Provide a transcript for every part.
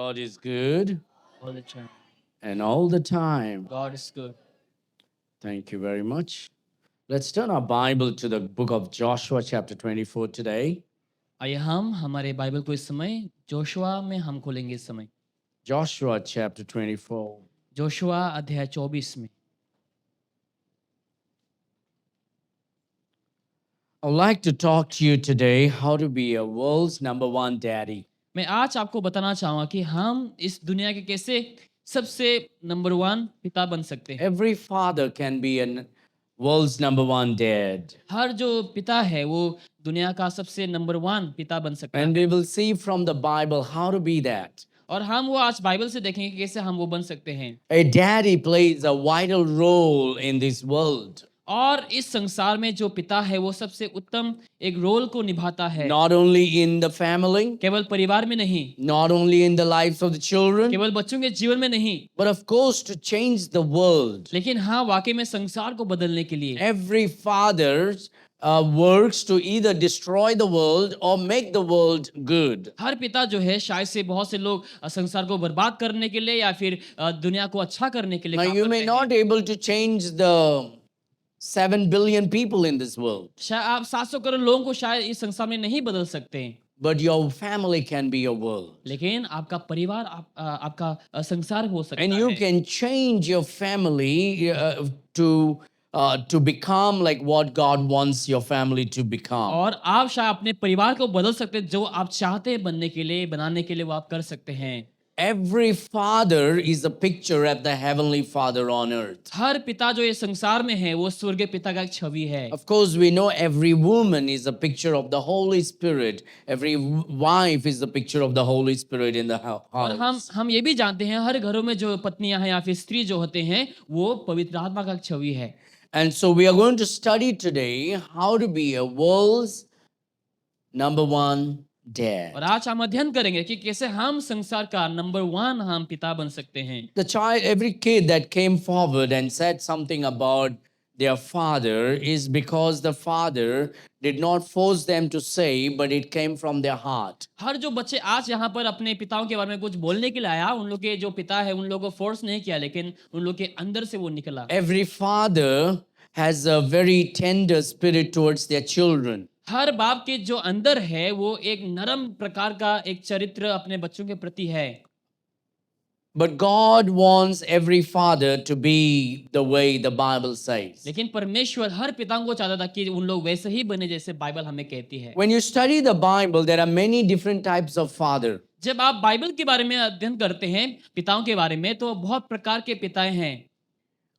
God is good all the time. and all the time. God is good. Thank you very much. Let's turn our Bible to the book of Joshua, chapter 24 today. आइए हम हमारे Bible को इस समय Joshua में हम खोलेंगे इस समय Joshua, chapter 24. जोशुआ अध्याय 24 में I'd like to talk to you today how to be a world's number one daddy. मैं आज आपको बताना चाहूँगा कि हम इस दुनिया के कैसे सबसे नंबर 1 पिता बन सकते हैं। Every father can be a world's number one dad. हर जो पिता है वो दुनिया का सबसे नंबर 1 पिता बन सकता And है। we will see from the Bible how to be that. और हम वो आज बाइबल से देखेंगे कि कैसे हम वो बन सकते हैं। A daddy plays a vital role in this world. और इस संसार में जो पिता है वो सबसे उत्तम एक रोल को निभाता है। Not only in the family, केवल परिवार में नहीं, not only in the lives of the children, केवल बच्चों के जीवन में नहीं, but of course to change the world. लेकिन हाँ वाकई में संसार को बदलने के लिए Every father works to either destroy the world or make the world good. हर पिता जो है शायद से बहुत से लोग संसार को बर्बाद करने के लिए या फिर दुनिया को अच्छा करने के लिए Now काम you करते may हैं। not able to change the 7 billion people in this world, शायद आप 700 करोड़ लोगों को शायद इस संसार में नहीं बदल सकते हैं, but your family can be your world. लेकिन आपका परिवार आपका संसार हो सकता And you है can change your family to become like what God wants your family to become. और आप शायद अपने परिवार को बदल सकते हैं जो आप चाहते हैं बनने के लिए बनाने के लिए वो आप कर सकते हैं। Every father is a picture of the heavenly Father on earth. हर पिता जो ये संसार में है वो स्वर्गीय पिता का एक छवि है। Of course, we know every woman is a picture of the Holy Spirit. Every wife is a picture of the Holy Spirit in the और house. हम ये भी जानते हैं हर घरों में जो पत्नियां हैं या फिर स्त्री जो होते हैं वो पवित्र आत्मा का एक छवि है। And so we are going to study today how to be a world's number one dad. और आज हम अध्ययन करेंगे कि कैसे हम संसार का नंबर 1 हम पिता बन सकते हैं। The child, every kid that came forward and said something about their father is because the father did not force them to say, but it came from their heart. हर जो बच्चे आज यहाँ पर अपने पिताओं के बारे में कुछ बोलने के लिए आया उन लोग के जो पिता है उन लोगों को फोर्स नहीं किया लेकिन उन लोग के अंदर से वो निकला। Every father has a very tender spirit towards their children. हर बाप के जो अंदर है वो एक नरम प्रकार का एक चरित्र अपने बच्चों के प्रति है। But God wants every father to be the way the Bible says. लेकिन परमेश्वर हर पिता को चाहता था कि उन लोग वैसे ही बने जैसे बाइबल हमें कहती है। When you study the Bible, there are many different types of father. जब आप बाइबल के बारे में अध्ययन करते हैं पिताओं के बारे में तो बहुत प्रकार के पिताएं हैं।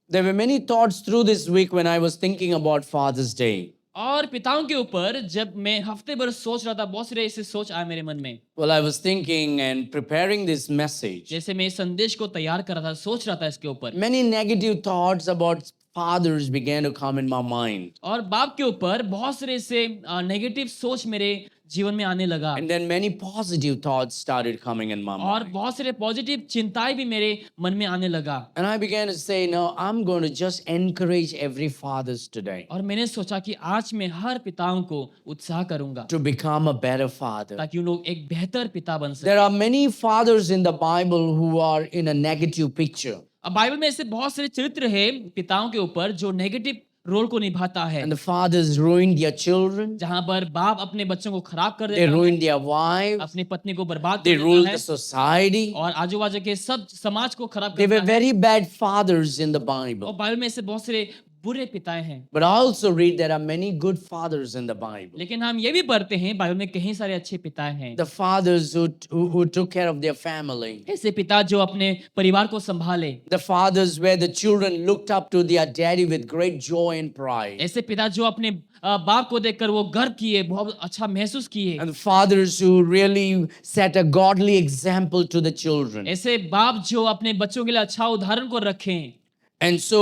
There were many thoughts through this week when I was thinking about Father's Day. और पिताओं के ऊपर जब मैं हफ्ते भर सोच रहा था बहुत सारे ऐसे सोच आए मेरे मन में। Well, I was thinking and preparing this message. जैसे मैं इस संदेश को तैयार कर रहा था सोच रहा था इसके ऊपर। Many negative thoughts about fathers began to come in my mind. और बाप के ऊपर बहुत सारे ऐसे नेगेटिव सोच मेरे जीवन में आने लगा। And then many positive thoughts started coming in my और mind. बहुत सारे पॉजिटिव चिंताएं भी मेरे मन में आने लगा। And I began to say, no, I'm going to just encourage every fathers today और मैंने सोचा कि आज मैं हर पिताओं को उत्साह करूंगा to become a better father. ताकि उन लोग एक बेहतर पिता बन सके। There are many fathers in the Bible who are in a negative picture. अब बाइबल में ऐसे बहुत सारे चरित्र हैं पिताओं के ऊपर जो नेगेटिव रोल को निभाता है। And the fathers ruined their children. जहां पर बाप अपने बच्चों को खराब कर They देता है, ruined their wives. अपनी पत्नी को बर्बाद They कर ruled देता the है society. और आजू बाजू के सब समाज को खराब They were करता है। very bad fathers in the और Bible. बाइबल में ऐसे बहुत सारे बुरे पिताएं हैं। But I also read there are many good fathers in the Bible. लेकिन हम ये भी पढ़ते हैं बाइबल में कई सारे अच्छे पिताएं हैं। The fathers who took care of their family. ऐसे पिता जो अपने परिवार को संभाले, The fathers where the children looked up to their daddy with great joy and pride. ऐसे पिता जो अपने बाप को देखकर वो गर्व किए, बहुत अच्छा महसूस किए। And the fathers who really set a godly example to the children. ऐसे बाप जो अपने बच्चों के लिए अच्छा उदाहरण को रखें। And so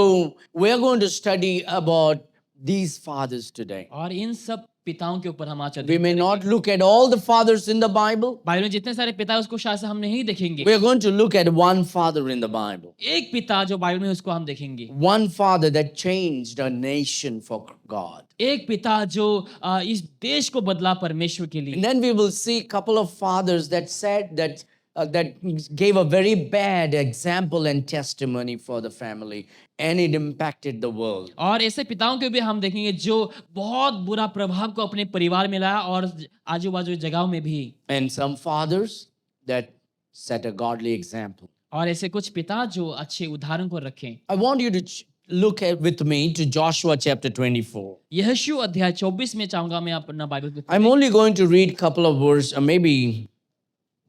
we're going to study about these fathers today. और इन सब पिताओं के ऊपर हम आज We अध्ययन may करेंगे। not look at all the fathers in the Bible. Bible में जितने सारे पिता हैं उसको शायद से हम नहीं देखेंगे। We're going to look at one father in the Bible. एक पिता जो बाइबल में उसको हम देखेंगे। One father that changed a nation for God. एक पिता जो इस देश को बदला परमेश्वर के लिए। And then we will see a couple of fathers that said that that gave a very bad example and testimony for the family, and it impacted the world. और ऐसे पिताओं के भी हम देखेंगे जो बहुत बुरा प्रभाव को अपने परिवार में लाया और आजू बाजू जगहों में भी। And some fathers that set a godly example. और ऐसे कुछ पिता जो अच्छे उदाहरण को रखें। I want you to look at with me to Joshua chapter 24. यहोशू अध्याय 24 में चाहूंगा मैं अपना बाइबल को I'm only going to read couple of verses, or maybe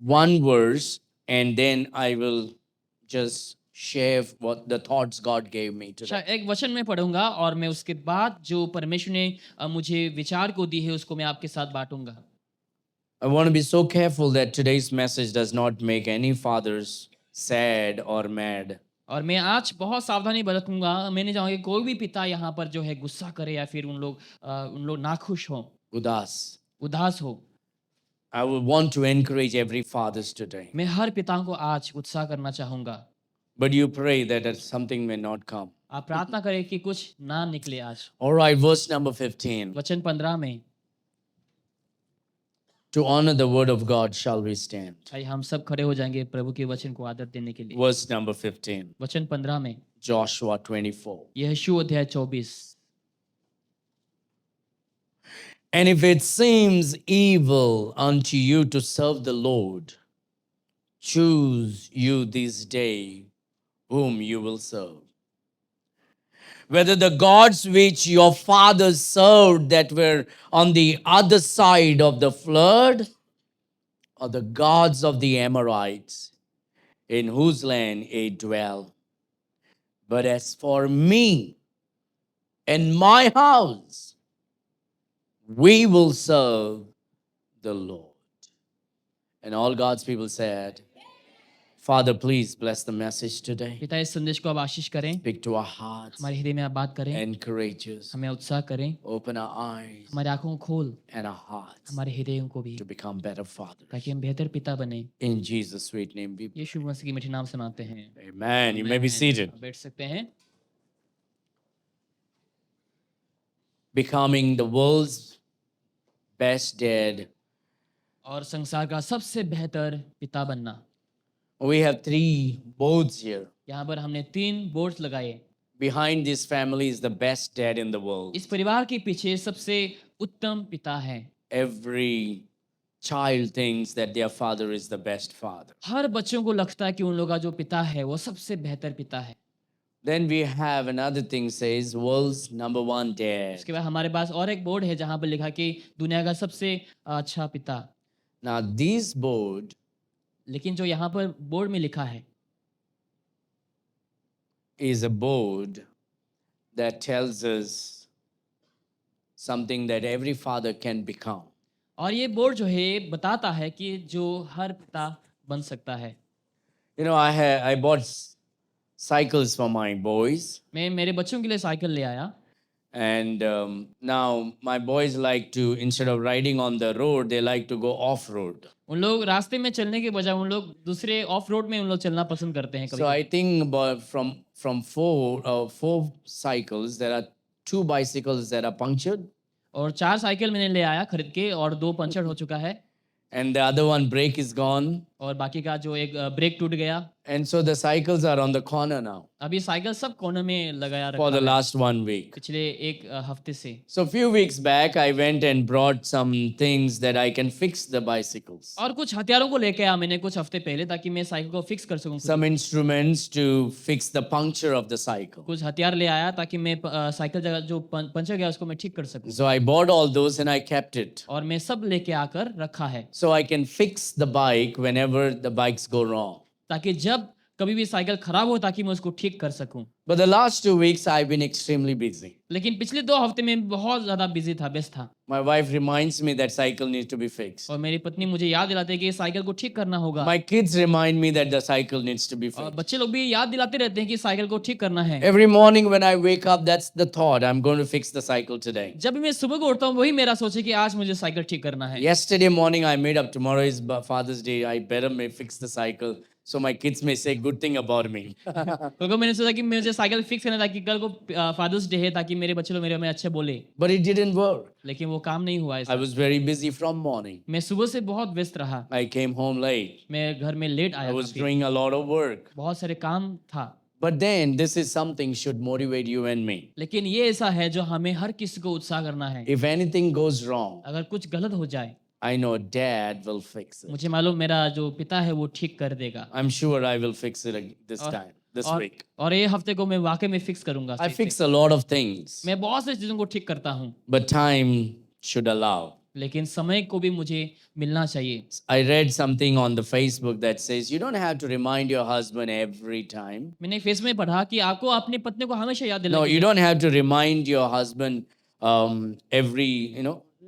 one verse, and then I will just share what the thoughts God gave me today. एक वचन में पढ़ूंगा और मैं उसके बाद जो परमेश्वर ने मुझे विचार को दी है उसको मैं आपके साथ बांटूंगा। I want to be so careful that today's message does not make any fathers sad or mad. और मैं आज बहुत सावधानी बरतूंगा। मैं नहीं चाहूंगा कि कोई भी पिता यहाँ पर जो है गुस्सा करे या फिर उन लोग नाखुश हो, Udas. उदास हो। I would want to encourage every fathers today. मैं हर पिता को आज उत्साह करना चाहूंगा। But you pray that something may not come. आप प्रार्थना करें कि कुछ ना निकले आज। All right, verse number 15. वचन 15 में To honor the word of God shall we stand. आइए हम सब खड़े हो जाएंगे प्रभु के वचन को आदर देने के लिए। Verse number 15. वचन 15 में Joshua 24. यहोशू अध्याय 24। And if it seems evil unto you to serve the Lord, choose you this day whom you will serve. Whether the gods which your fathers served that were on the other side of the flood, or the gods of the Amorites, in whose land ye dwell. But as for me and my house, we will serve the Lord. And all God's people said, Father, please bless the message today. पिता इस संदेश को आप आशीष करें, Speak to our hearts, हमारे हृदय में आप बात करें, encourage us, हमें उत्साह करें, open our eyes हमारी आंखों को खोल, and our hearts हमारे हृदयों को भी, to become better fathers. ताकि हम बेहतर पिता बने। In Jesus' sweet name we pray. यीशु मसीह के मीठे नाम से मांगते हैं। Amen. You may be seated. आप बैठ सकते हैं। Becoming the world's best dad. और संसार का सबसे बेहतर पिता बनना। We have 3 boards here. यहाँ पर हमने 3 बोर्ड्स लगाए। Behind this family is the best dad in the world. इस परिवार के पीछे सबसे उत्तम पिता है। Every child thinks that their father is the best father. हर बच्चों को लगता है कि उन लोगों का जो पिता है वो सबसे बेहतर पिता है। Then we have another thing says world's number 1 dad. उसके बाद हमारे पास और एक बोर्ड है जहाँ पर लिखा कि दुनिया का सबसे अच्छा पिता। Now this board लेकिन जो यहाँ पर बोर्ड में लिखा है is a board that tells us something that every father can become. और ये बोर्ड जो है बताता है कि जो हर पिता बन सकता है। You know, I bought cycles for my boys, मैं मेरे बच्चों के लिए साइकिल ले आया and now my boys like to, instead of riding on the road, they like to go off road. उन लोग रास्ते में चलने के बजाय उन लोग दूसरे ऑफ रोड में उन लोग चलना पसंद करते हैं So कभी। I think about from four cycles, there are 2 bicycles that are punctured, और 4 साइकिल मैंने ले आया खरीद के और 2 पंचर हो चुका है and the other one brake is gone, और बाकी का जो एक ब्रेक टूट गया। and so the cycles are on the corner now अभी साइकिल सब कोने में लगाया for रखा the है last 1 week. पिछले एक हफ्ते से। So a few weeks back, I went and brought some things that I can fix the bicycles. और कुछ हथियारों को लेके आया मैंने कुछ हफ्ते पहले ताकि मैं साइकिल को फिक्स कर सकूं। Some instruments to fix the puncture of the cycle. कुछ हथियार ले आया ताकि मैं साइकिल जगह जो पंचर गया उसको मैं ठीक कर सकूं। So I bought all those and I kept it. और मैं सब लेके आकर रखा है So I can fix the bike whenever the bikes go wrong. ताकि जब कभी भी साइकिल खराब हो ताकि मैं उसको ठीक कर सकूं। But the last 2 weeks, I've been extremely busy. लेकिन पिछले 2 हफ्ते में बहुत ज्यादा बिजी था, व्यस्त था। My wife reminds me that cycle needs to be fixed. और मेरी पत्नी मुझे याद दिलाते हैं कि साइकिल को ठीक करना होगा। My kids remind me that the cycle needs to be और fixed. बच्चे लोग भी याद दिलाते रहते हैं कि साइकिल को ठीक करना है। Every morning when I wake up, that's the thought. I'm going to fix the cycle today. जब भी मैं सुबह को उठता हूँ वही मेरा सोच है कि आज मुझे साइकिल ठीक करना है। Yesterday morning, I made up tomorrow is Father's Day. I better fix the cycle So my kids may say good thing about me. क्योंकि मैंने सोचा कि मुझे साइकिल फिक्स करना था कि कल को फादर्स डे है ताकि मेरे बच्चे लोग मेरे में अच्छे बोले, But it didn't work. लेकिन वो काम नहीं हुआ I ऐसा। was very busy from morning. मैं सुबह से बहुत व्यस्त रहा, I came home late. मैं घर में लेट I आया was काफी। doing a lot of work. बहुत सारे काम था, But then this is something should motivate you and me. लेकिन ये ऐसा है जो हमें हर किसी को उत्साह करना है। If anything goes wrong, अगर कुछ गलत हो जाए, I know Dad will fix it. मुझे मालूम मेरा जो पिता है वो ठीक कर देगा। I'm sure I will fix it this time, this week. और ये हफ्ते को मैं वाकई में फिक्स करूंगा। I सही से। fix a lot of things, मैं बहुत सारी चीजों को ठीक करता हूँ, but time should allow. लेकिन समय को भी मुझे मिलना चाहिए। I read something on the Facebook that says you don't have to remind your husband every time. मैंने फेस में पढ़ा कि आपको अपनी पत्नी को हमेशा याद No, दिलानी you don't have to remind your husband every,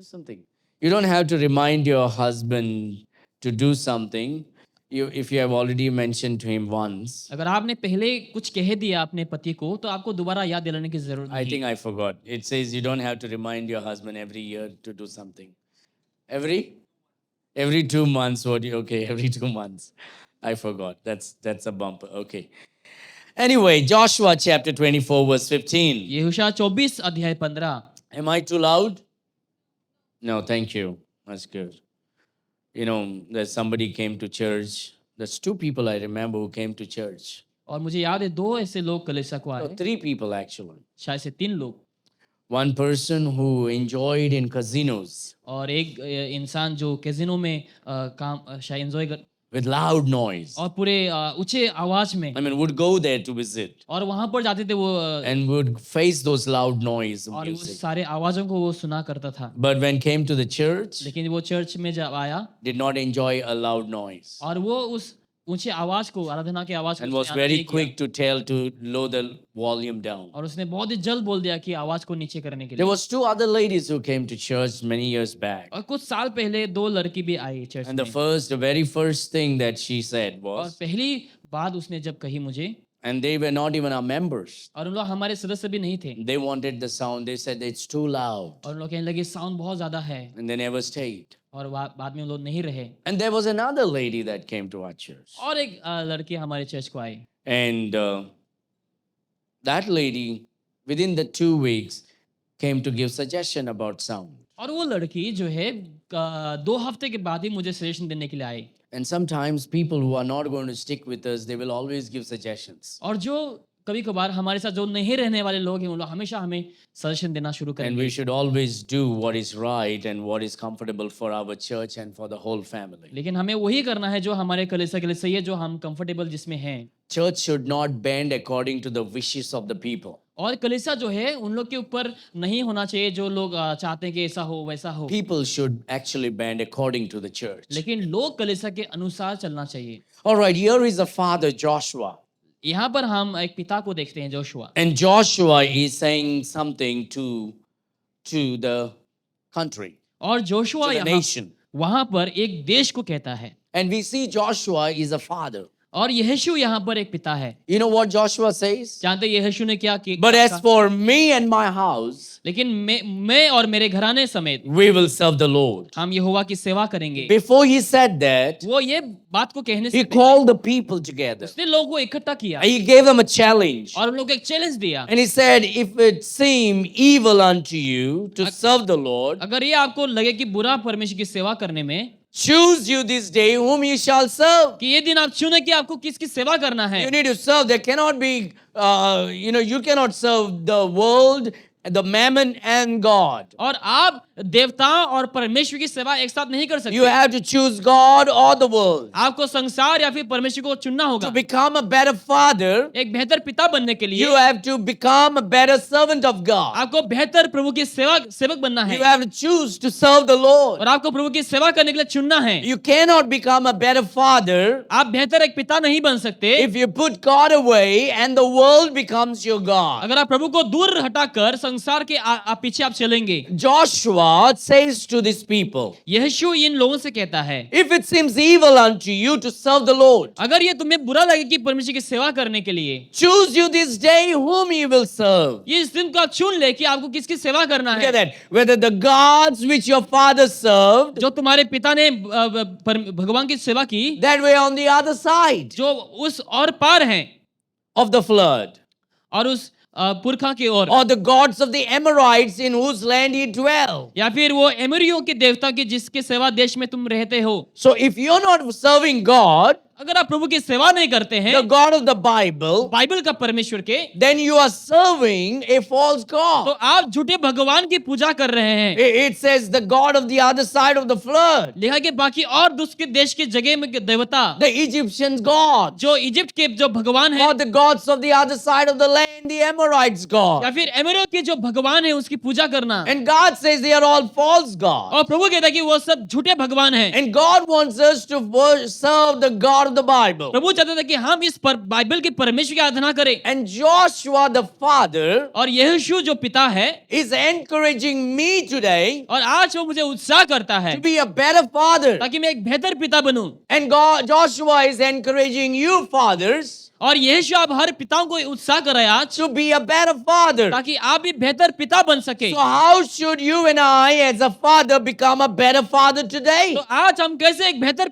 something. You don't have to remind your husband to do something if you have already mentioned to him once. अगर आपने पहले कुछ कह दिया अपने पति को तो आपको दोबारा याद दिलाने की जरूरत I नहीं। think I forgot. It says you don't have to remind your husband every year to do something. Every 2 months. Okay, every 2 months. I forgot. That's a bumper. Okay. Anyway, Joshua chapter 24 verse 15. यहोशू 24 अध्याय 15। Am I too loud? No, thank you. That's good. There's somebody came to church. There's 2 people I remember who came to church. और मुझे याद है 2 ऐसे लोग कलीसिया को No, आए, 3 people actually. शायद से 3 लोग, One person who enjoyed in casinos और एक इंसान जो कैसीनो में काम शायद एंजॉय कर, with loud noise. और पूरे ऊंचे आवाज में, I mean, would go there to visit और वहां पर जाते थे वो and would face those loud noise और उस music. सारे आवाजों को वो सुना करता था। But when came to the church, लेकिन वो चर्च में जब आया did not enjoy a loud noise और वो उस ऊंचे आवाज को, आराधना की आवाज को and उसने was याद very नहीं किया। quick to tell to lower the volume down. और उसने बहुत ही जल्द बोल दिया कि आवाज को नीचे करने के There लिए। was 2 other ladies who came to church many years back. और कुछ साल पहले 2 लड़की भी आई चर्च And में, the very first thing that she said और was, पहली बात उसने जब कही मुझे, and they were not even our members. और उन लोग हमारे सदस्य भी नहीं थे, They wanted the sound. They said it's too loud. और उन लोग कहने लगे साउंड बहुत ज्यादा है, And they never stayed. और बाद में उन लोग नहीं रहे। And there was another lady that came to our church. और एक लड़की हमारे चर्च को आई, And that lady, within the 2 weeks, came to give suggestion about sound. और वो लड़की जो है 2 हफ्ते के बाद ही मुझे सजेशन देने के लिए आई। And sometimes people who are not going to stick with us, they will always give suggestions. और जो कभी कभार हमारे साथ जो नहीं रहने वाले लोग हैं उन लोग हमेशा हमें सजेशन देना शुरू And करेंगे। we should always do what is right and what is comfortable for our church and for the whole family. लेकिन हमें वही करना है जो हमारे कलीसिया के लिए सही है, जो हम कंफर्टेबल जिसमें हैं। Church should not bend according to the wishes of the people. और कलीसिया जो है उन लोग के ऊपर नहीं होना चाहिए जो लोग चाहते हैं कि ऐसा हो वैसा हो, People should actually bend according to the church. लेकिन लोग कलीसिया के अनुसार चलना चाहिए। All right, here is the father Joshua. यहाँ पर हम एक पिता को देखते हैं Joshua, And Joshua is saying something to the country, और जोशुआ to the यहाँ nation. वहां पर एक देश को कहता है, And we see Joshua is a father. और यहोशू यहाँ पर एक पिता है। You know what Joshua says? जानते हैं यहोशू ने क्या किया? But as for me and my house, लेकिन मैं और मेरे घराने समेत we will serve the Lord. हम यहोवा की सेवा करेंगे। Before he said that, वो ये बात को कहने से he पहले called the people together. उसने लोगों को इकट्ठा किया He gave them a challenge. और उन लोगों को एक चैलेंज दिया। And he said, if it seem evil unto you to serve the Lord, अगर ये आपको लगे कि बुरा परमेश्वर की सेवा करने में, choose you this day whom you shall serve. कि ये दिन आप चुने कि आपको किसकी सेवा करना है। You need to serve. There cannot be, you cannot serve the world, the mammon and God. और आप देवताओं और परमेश्वर की सेवा एक साथ नहीं कर सकते। You have to choose God or the world. आपको संसार या फिर परमेश्वर को चुनना To होगा। become a better father, एक बेहतर पिता बनने के लिए you have to become a better servant of God. आपको बेहतर प्रभु की सेवक बनना है, You have to choose to serve the Lord. और आपको प्रभु की सेवा करने के लिए चुनना है। You cannot become a better father आप बेहतर एक पिता नहीं बन सकते if you put God away and the world becomes your God. अगर आप प्रभु को दूर हटाकर संसार के पीछे आप चलेंगे। Joshua says to these people, यीशु इन लोगों से कहता है, if it seems evil unto you to serve the Lord, अगर ये तुम्हें बुरा लगे कि परमेश्वर की सेवा करने के लिए, choose you this day whom you will serve. ये इस दिन को आप चुन ले कि आपको किसकी सेवा करना Look at है। that. Whether the gods which your father served, जो तुम्हारे पिता ने भगवान की सेवा की, that were on the other side जो उस और पार हैं of the flood, और उस पुरखा की ओर, or the gods of the Amorites in whose land ye dwell. या फिर वो एमोरियों के देवता की जिसके सेवा देश में तुम रहते हो। So if you're not serving God, अगर आप प्रभु की सेवा नहीं करते हैं, the God of the Bible, Bible का परमेश्वर के, then you are serving a false तो God. आप झूठे भगवान की पूजा कर रहे हैं। It says the God of the other side of the flood, लिखा कि बाकी और दूसरे देश के जगह में देवता, the Egyptians' God, जो इजिप्ट के जो भगवान है, or the gods of the other side of the land, the Amorites' God. या फिर एमोरियों के जो भगवान है उसकी पूजा करना, And God says they are all false gods. और प्रभु कहता है कि वो सब झूठे भगवान हैं। And God wants us to serve the God of the Bible. प्रभु चाहता था कि हम इस बाइबल के परमेश्वर की आराधना करें। And Joshua the father और यहोशू जो पिता है, is encouraging me today और आज वो मुझे उत्साह करता है to be a better father. ताकि मैं एक बेहतर पिता बनूं। And Joshua is encouraging you fathers और यहोशू आप हर पिताओं को उत्साह कराए आज, to be a better father. ताकि आप भी बेहतर पिता बन सके। So how should you and I as a father become a better father today? तो आज हम कैसे एक बेहतर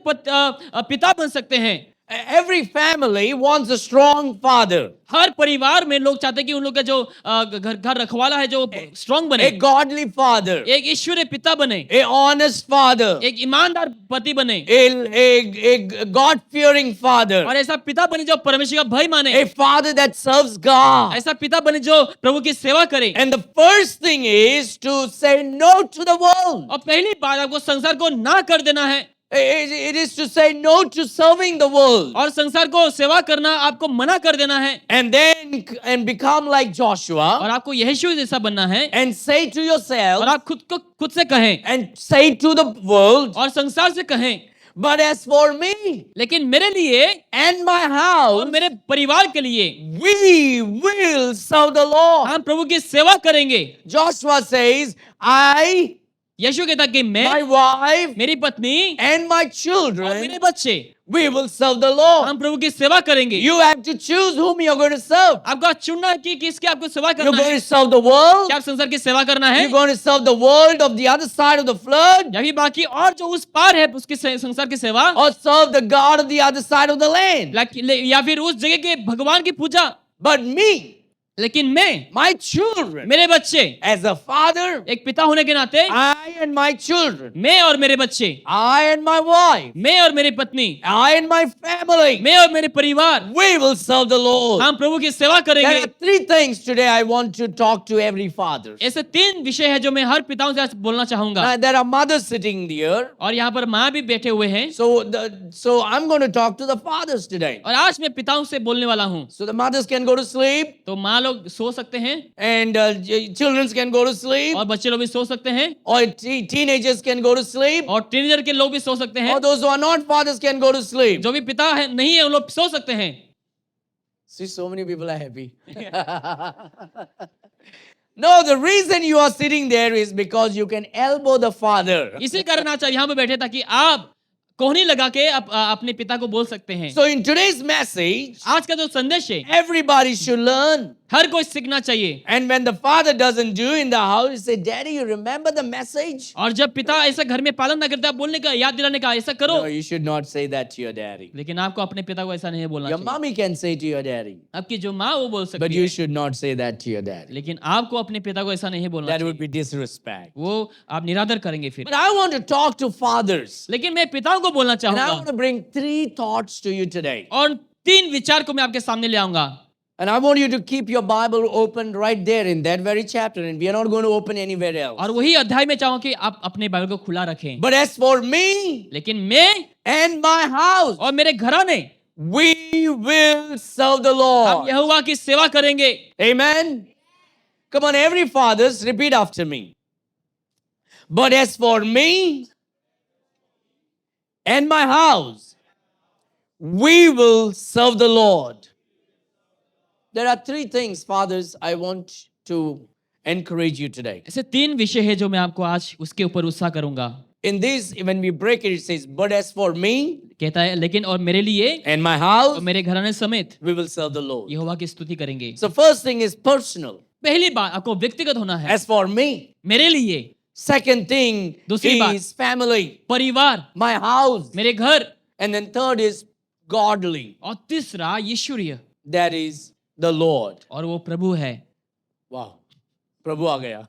पिता बन सकते हैं? Every family wants a strong father, हर परिवार में लोग चाहते हैं कि उन लोग का जो घर रखवाला है जो स्ट्रांग बने, a godly father, एक ईश्वरीय पिता बने, a honest father, एक ईमानदार पति बने, a God-fearing father, और ऐसा पिता बने जो परमेश्वर का भय माने, a father that serves God. ऐसा पिता बने जो प्रभु की सेवा करे। And the first thing is to say no to the world. और पहली बात आपको संसार को ना कर देना है, It is to say no to serving the world. और संसार को सेवा करना आपको मना कर देना है, And become like Joshua और आपको यहोशू जैसा बनना है, and say to yourself और आप खुद से कहें and say to the world, और संसार से कहें, but as for me लेकिन मेरे लिए and my और house, मेरे परिवार के लिए we will serve the Lord. हम प्रभु की सेवा करेंगे। Joshua says, I, यीशु कहता कि मैं, my wife, मेरी पत्नी and my और children, मेरे बच्चे we will serve the Lord. हम प्रभु की सेवा करेंगे। You have to choose whom you're going to serve. आपको चुनना है कि किसकी आपको सेवा You're करना going है। to serve the world. क्या आप संसार की सेवा करना है, You're going to serve the world of the other side of the flood, या फिर बाकी और जो उस पार है उसकी संसार की सेवा, or serve the God of the other side of the land. या फिर उस जगह के भगवान की पूजा। But me, लेकिन मैं, my children, मेरे बच्चे, as a father, एक पिता होने के नाते, I and my children, मैं और मेरे बच्चे, I and my wife, मैं और मेरी पत्नी, I and my family, मैं और मेरे परिवार, we will serve the Lord. हम प्रभु की सेवा There करेंगे। are three things today I want to talk to every father. ऐसे तीन विषय है जो मैं हर पिताओं से आज बोलना चाहूंगा। Now, there are mothers sitting there. और यहाँ पर माँ भी बैठे हुए हैं, So I'm going to talk to the fathers today. और आज मैं पिताओं से बोलने वाला हूँ। So the mothers can go to sleep तो माँ लोग सो सकते हैं, and children can go to sleep, और बच्चे लोग भी सो सकते हैं, or teenagers can go to sleep, और टीनेजर के लोग भी सो सकते हैं, or those who are not fathers can go to sleep. जो भी पिता है नहीं है उन लोग सो सकते हैं। See, so many people are happy. No, the reason you are sitting there is because you can elbow the father. इसी कारण आज यहाँ पे बैठे ताकि आप कोहनी लगा के अपने पिता को बोल सकते हैं। So in today's message, आज का जो संदेश है, everybody should learn. हर कोई सीखना चाहिए। And when the father doesn't do in the house, he say, Daddy, you remember the message? और जब पिता ऐसा घर में पालन ना करता, बोलने का, याद दिलाने का, ऐसा करो। No, you should not say that to your daddy. लेकिन आपको अपने पिता को ऐसा नहीं बोलना Your चाहिए। mommy can say to your daddy, आपकी जो माँ वो बोल but सकती you है, should not say that to your daddy. लेकिन आपको अपने पिता को ऐसा नहीं बोलना That would चाहिए। be disrespect. वो आप निरादर करेंगे फिर। But I want to talk to fathers. लेकिन मैं पिताओं को बोलना And I चाहूंगा, want to bring three thoughts to you today. और तीन विचार को मैं आपके सामने ले आऊंगा। And I want you to keep your Bible open right there in that very chapter. And we are not going to open anywhere else. और वही अध्याय में चाहूँ कि आप अपने बाइबल को खुला रखें। But as for me लेकिन मैं and my house, और मेरे घराने, we will serve the हम Lord. यहोवा की सेवा करेंगे। Amen. Come on, every fathers, repeat after me. But as for me and my house, we will serve the Lord. There are three things, fathers, I want to encourage you today. ऐसे 3 विषय है जो मैं आपको आज उसके ऊपर उत्साह करूंगा। In this, when we break it, it says, "But as for me कहता है लेकिन और मेरे लिए and my और house, मेरे घराने समेत we will serve the Lord." यहोवा की स्तुति करेंगे। So first thing is personal. पहली बात आपको व्यक्तिगत होना है। As for me. मेरे लिए, Second thing दूसरी बात, is family, परिवार, my house. मेरे घर, And then third is godly. और तीसरा ईश्वरीय, That is the Lord. और वो प्रभु है। Wow. प्रभु आ गया.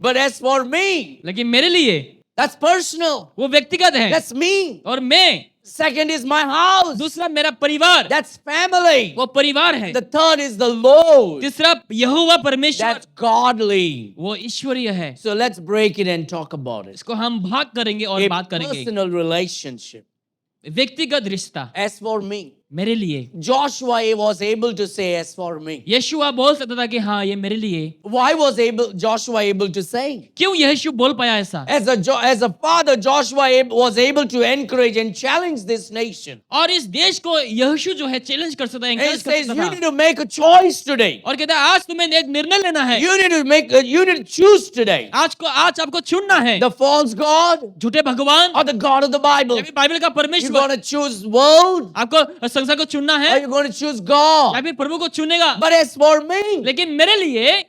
But as for me, लेकिन मेरे लिए that's personal. वो व्यक्तिगत है। That's me. और मैं, Second is my house. दूसरा मेरा परिवार, That's family. वो परिवार है। The third is the Lord. तीसरा यहोवा परमेश्वर, That's godly. वो ईश्वरीय है। So let's break it and talk about it. इसको हम भाग करेंगे और A बात करेंगे। personal relationship. व्यक्तिगत रिश्ता As for me, मेरे लिए, Joshua was able to say, "As for me." यीशुआ बोल सकता था कि हाँ ये मेरे लिए। Why was Joshua able to say? क्यों यीशु बोल पाया ऐसा? As a father, Joshua was able to encourage and challenge this nation. और इस देश को यीशु जो है चैलेंज कर सकता है, And he encourage कर says, सकता "You था। need to make a choice today. और कहता है आज तुम्हें एक निर्णय लेना है। You need to choose today. आज आपको चुनना है। The false God झूठे भगवान or the God of the Bible. या फिर बाइबल का You're परमेश्वर। going to choose world आपको संसार को चुनना or है you're going to choose या God. फिर प्रभु को चुनेगा। But as for me, लेकिन मेरे लिए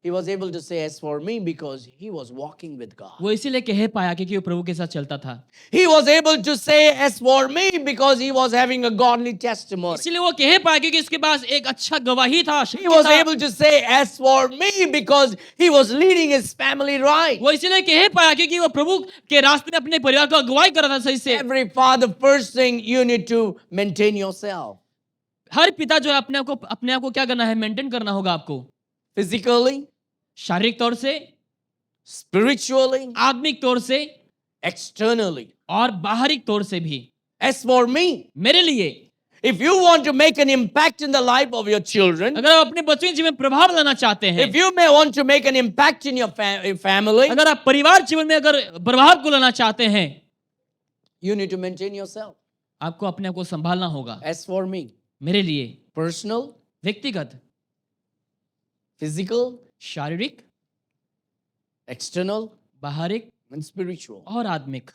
he was able to say, "As for me," because he was walking with God. वो इसीलिए कह पाया क्योंकि वो प्रभु के साथ चलता था। He was able to say, "As for me," because he was having a godly testimony. इसीलिए वो कह पाया क्योंकि उसके पास एक अच्छा गवाही था, He शक्ति was था। able to say, "As for me," because he was leading his family right. वो इसीलिए कह पाया क्योंकि वो प्रभु के रास्ते में अपने परिवार को अगुवाई कर रहा था सही से। Every father, first thing you need to maintain yourself. हर पिता जो है अपने आप को क्या करना है, मेंटेन करना होगा आपको, Physically, शारीरिक तौर से, spiritually, आत्मिक तौर से externally. और बाहरी तौर से भी। As for me, मेरे लिए if you want to make an impact in the life of your children, अगर आप अपने बच्चों के जीवन में प्रभाव लाना चाहते हैं, if you may want to make an impact in your family, अगर आप परिवार जीवन में अगर प्रभाव को लाना चाहते हैं, you need to maintain yourself. आपको अपने आप को संभालना होगा। As for me, मेरे लिए personal, व्यक्तिगत, physical, शारीरिक, external, बाहरिक and spiritual. और आत्मिक।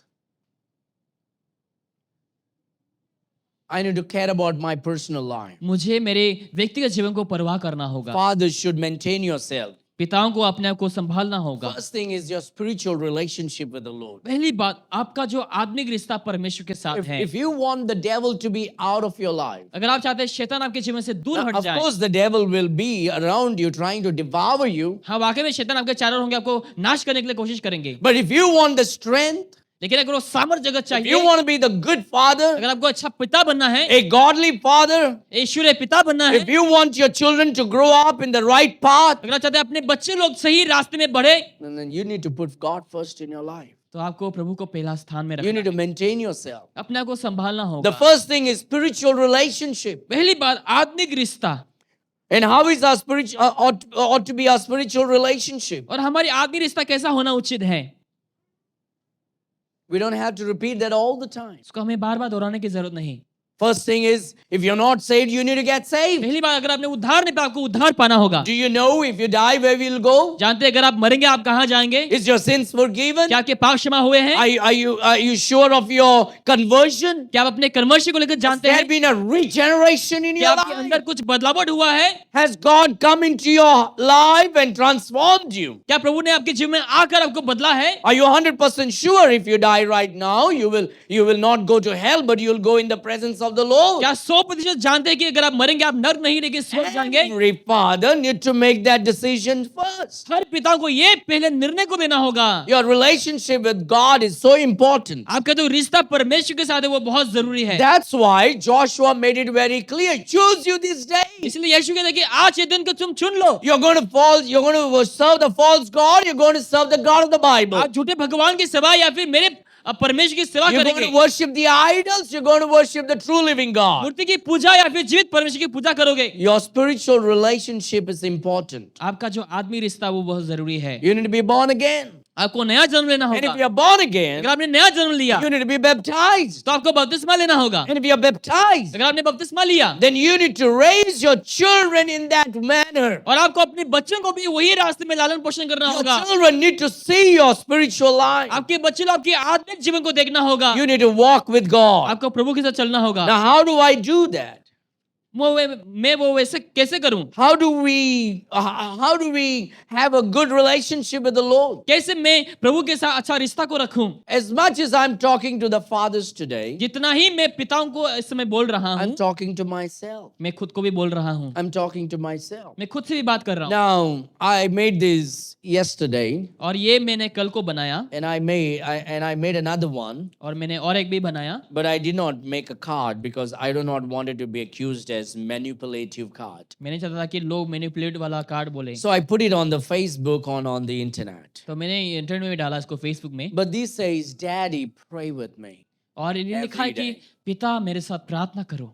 I need to care about my personal life. मुझे मेरे व्यक्तिगत जीवन को परवाह करना होगा। Fathers should maintain yourself. पिताओं को अपने आप को संभालना होगा। First thing is your spiritual relationship with the Lord. पहली बात आपका जो आत्मिक रिश्ता परमेश्वर के साथ है। If you want the devil to be out of your life, अगर आप चाहते हैं शैतान आपके जीवन से दूर हट of जाए, course the devil will be around you trying to devour you. हाँ वाकई में शैतान आपके चारों ओर होंगे, आपको नाश करने के लिए कोशिश करेंगे। But if you want the strength, लेकिन अगर वो सामर्थ्य जगत if चाहिए, you want to be the good father, अगर आपको अच्छा पिता बनना है, a godly father, ईश्वरीय पिता बनना है, if you want your children to grow up in the right path, अगर आप चाहते हैं अपने बच्चे लोग सही रास्ते में बढ़े, then you need to put God first in your life. तो आपको प्रभु को पहला स्थान में You रखना need to maintain yourself. है। अपने आप को संभालना The होगा। first thing is spiritual relationship. पहली बात आत्मिक रिश्ता, And how is our spiritual ought to be our spiritual relationship? और हमारी आत्मिक रिश्ता कैसा होना उचित है, We don't have to repeat that all the time. उसको हमें बार बार दोहराने की जरूरत नहीं। First thing is, if you're not saved, you need to get saved. पहली बात, अगर आपने उद्धार नहीं पाया, आपको उद्धार पाना होगा। Do you know if you die, where will you go? जानते हैं अगर आप मरेंगे आप कहाँ जाएंगे? Is your sins forgiven? क्या आपके पाप क्षमा हुए हैं? Are you sure of your conversion? क्या आप अपने कन्वर्शन को लेकर Has जानते there हैं? been a regeneration in क्या your आपके अंदर life? कुछ बदलावट हुआ है? Has God come into your life and transformed you? क्या प्रभु ने आपके जीवन में आकर आपको बदला है? Are you 100% sure if you die right now, you will not go to hell, but you will go in the presence of the Lord? क्या 100% जानते हैं कि अगर आप मरेंगे आप नरक नहीं लेकिन स्वर्ग जाएंगे? Every father need to make that decision first. हर पिता को ये पहले निर्णय को लेना होगा। Your relationship with God is so important. आपका जो रिश्ता परमेश्वर के साथ है वो बहुत जरूरी है। That's why Joshua made it very clear. Choose you this day. इसलिए यीशु कहते हैं कि आज ये दिन को तुम चुन लो। You're going to serve the false God. You're going to serve the God of the Bible. आप झूठे भगवान की सेवा या फिर मेरे परमेश्वर की सेवा You're going करेंगे। to worship the idols. You're going to worship the true living God. मूर्ति की पूजा या फिर जीवित परमेश्वर की पूजा करोगे। Your spiritual relationship is important. आपका जो आत्मीय रिश्ता वो बहुत जरूरी है। You need to be born again. आपको नया जन्म लेना And होगा। if you are born again, अगर आपने नया जन्म लिया you need to be baptized. तो आपको बपतिस्मा लेना होगा। And if you are baptized, अगर आपने बपतिस्मा लिया then you need to raise your children in that manner. और आपको अपने बच्चों को भी वही रास्ते में लालन पोषण करना Your होगा। children need to see your spiritual life. आपके बच्चे लोग आपके आत्मिक जीवन को देखना होगा। You need to walk with God. आपको प्रभु के साथ चलना होगा। Now, how do I do that? मैं वो वैसे कैसे करूं? How do we have a good relationship with the Lord? कैसे मैं प्रभु के साथ अच्छा रिश्ता को रखूं? As much as I'm talking to the fathers today, जितना ही मैं पिताओं को इस समय बोल रहा हूं, I'm talking to myself. मैं खुद को भी बोल रहा हूं। I'm talking to myself. मैं खुद से भी बात कर रहा हूं। Now, I made this yesterday, और ये मैंने कल को बनाया and I made another one, और मैंने और एक भी बनाया, but I did not make a card because I do not want it to be accused as manipulative card. मैंने चाहता था कि लोग मैनिपुलेट वाला कार्ड बोले, So I put it on the Facebook on the internet. तो मैंने internet में भी डाला इसको फेसबुक में। But this says, Daddy, pray with me. और इन्हें लिखा है कि पिता मेरे साथ प्रार्थना करो।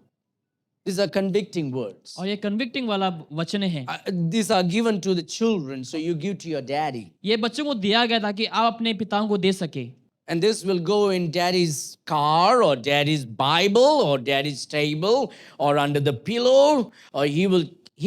These are convicting words. और ये कन्विक्टिंग वाला वचन है। These are given to the children, so you give to your daddy. ये बच्चों को दिया गया था कि आप अपने पिताओं को दे सके। And this will go in daddy's car or daddy's Bible or daddy's table or under the pillow, or he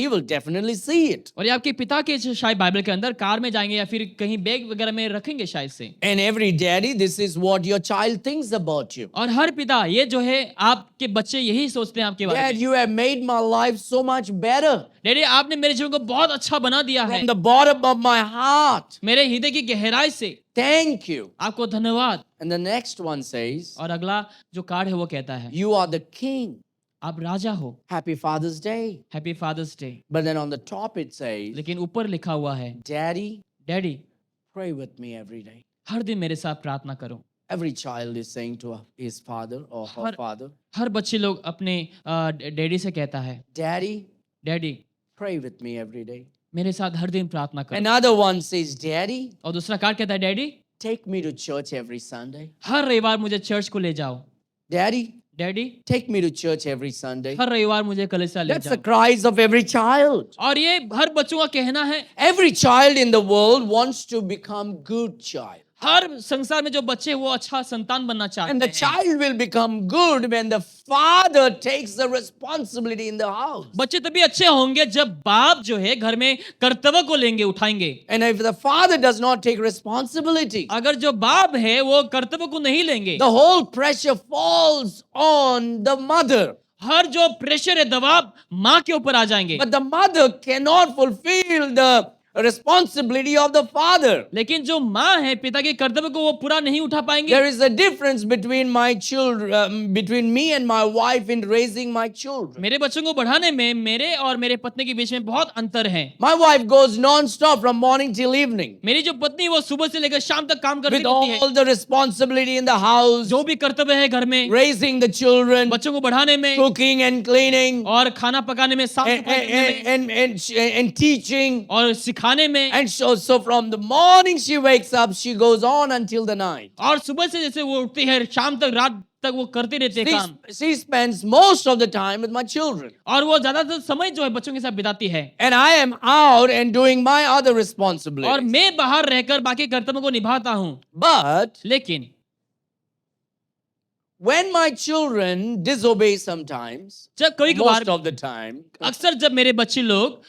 will definitely see it. और ये आपके पिता के शायद बाइबल के अंदर कार में जाएंगे या फिर कहीं बैग वगैरह में रखेंगे शायद से। And every daddy, this is what your child thinks about you. और हर पिता ये जो है आपके बच्चे यही सोचते हैं आपके बारे Dad, में। you have made my life so much better daddy आपने मेरे जीवन को बहुत अच्छा बना दिया है, from the bottom of my heart. मेरे हृदय की गहराई से। Thank you. आपको धन्यवाद। And the next one says, और अगला जो कार्ड है वो कहता है you are the king. आप राजा हो, Happy Father's Day. Happy father's day. But then on the top it says, लेकिन ऊपर लिखा हुआ है Daddy, daddy pray with me every day. हर दिन मेरे साथ प्रार्थना करो। Every child is saying to his father or her Har- father, हर बच्चे लोग अपने डैडी से कहता है Daddy, daddy pray with me every day. मेरे साथ हर दिन प्रार्थना करो। Another one says, Daddy, और दूसरा कार्ड कहता है daddy take me to church every Sunday. हर रविवार मुझे चर्च को ले जाओ। Daddy, daddy take me to church every Sunday. हर रविवार मुझे कलीसिया ले That's the जाओ। cries of every child. और ये हर बच्चों का कहना है। Every child in the world wants to become good child. हर संसार में जो बच्चे हैं, वो अच्छा संतान बनना And the चाहते हैं। child will become good when the father takes the responsibility in the house. बच्चे तभी अच्छे होंगे जब बाप जो है घर में कर्तव्य को लेंगे उठाएंगे। And if the father does not take responsibility, अगर जो बाप है वो कर्तव्य को नहीं लेंगे, the whole pressure falls on the mother. हर जो प्रेशर है दबाव माँ के ऊपर आ जाएंगे। But the mother cannot fulfill the responsibility of the father. लेकिन जो माँ है पिता के कर्तव्य को वो पूरा नहीं उठा पाएंगे। There is a difference between my children, between me and my wife in raising my children. मेरे बच्चों को बढ़ाने में मेरे और मेरे पत्नी के बीच में बहुत अंतर है। My wife goes non-stop from morning till evening मेरी जो पत्नी है, वो सुबह से लेकर शाम तक काम करती with रहती है। all the responsibility in the house, जो भी कर्तव्य है घर में, raising the children, बच्चों को बढ़ाने में cooking and cleaning, और खाना पकाने में, साफ and, सफाई करने में and teaching. और सिखाने में। And so from the morning she wakes up, she goes on until the night. और सुबह से जैसे वो उठती है शाम तक रात तक वो करते रहते हैं काम। She spends most of the time with my children. और वो ज्यादातर समय जो है बच्चों के साथ बिताती है। And I am out and doing my other और responsibilities. मैं बाहर रहकर बाकी कर्तव्यों को निभाता हूँ। But लेकिन when my children disobey sometimes, जब कभी most कभार of the time, अक्सर जब मेरे बच्चे लोग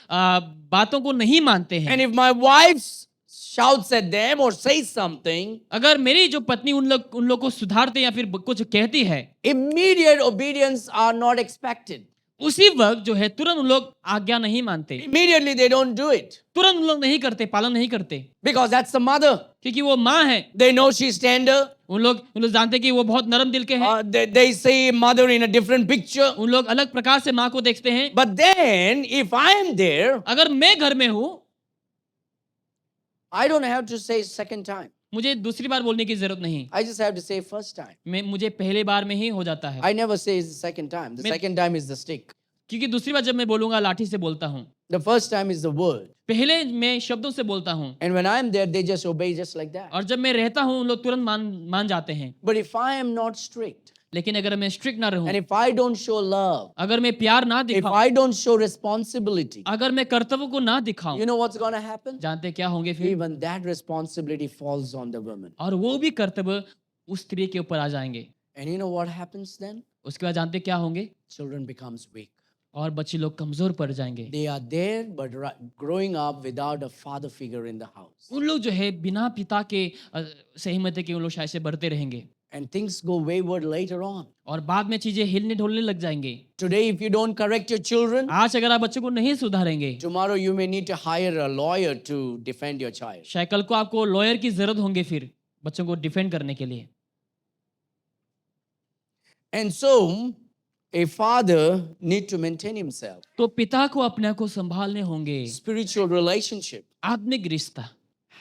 बातों को नहीं मानते हैं, and if my wife shouts at them or says something, अगर मेरी जो पत्नी उन लोग को सुधारते या फिर कुछ कहती है, immediate obedience are not expected. उसी वक्त जो है तुरंत उन लोग आज्ञा नहीं मानते, Immediately they don't do it तुरंत उन लोग नहीं करते, पालन नहीं करते, because that's the mother. क्योंकि वो माँ है। They know she's tender. उन लोग जानते हैं कि वो बहुत नरम दिल के हैं। They see mother in a different picture. उन लोग अलग प्रकार से माँ को देखते हैं। But then, if I am there, अगर मैं घर में हूँ, I don't have to say second time. मुझे दूसरी बार बोलने की जरूरत नहीं, I just have to say first time. मुझे पहले बार में ही हो जाता है। I never say the second time. The second time is the stick. क्योंकि दूसरी बार जब मैं बोलूंगा लाठी से बोलता हूँ, The first time is the word. पहले मैं शब्दों से बोलता हूँ। And when I am there, they just obey just like that. और जब मैं रहता हूँ उन लोग तुरंत मान जाते हैं। But if I am not strict, लेकिन अगर मैं स्ट्रिक्ट ना रहूं, and if I don't show love, अगर मैं प्यार ना if दिखाऊं, I don't show responsibility, अगर मैं कर्तव्य को ना दिखाऊं, you know what's going to happen? जानते क्या होंगे फिर? Even that responsibility falls on the woman. और वो भी कर्तव्य उस स्त्री के ऊपर आ जाएंगे। And you know what happens then? उसके बाद जानते क्या होंगे? Children becomes weak. और बच्चे लोग कमजोर पड़ जाएंगे। They are there, but growing up without a father figure in the house. उन लोग जो है बिना पिता के सहमति के उन लोग शायद से बढ़ते रहेंगे And things go wayward later on. और बाद में चीजें हिलने ढोलने लग जाएंगे। Today, if you don't correct your children, आज अगर आप बच्चों को नहीं सुधारेंगे, tomorrow you may need to hire a lawyer to defend your child. शायद कल को आपको लॉयर की जरूरत होंगे फिर बच्चों को डिफेंड करने के लिए। And so, a father need to maintain himself. तो पिता को अपने आप को संभालने होंगे। Spiritual relationship, आत्मिक रिश्ता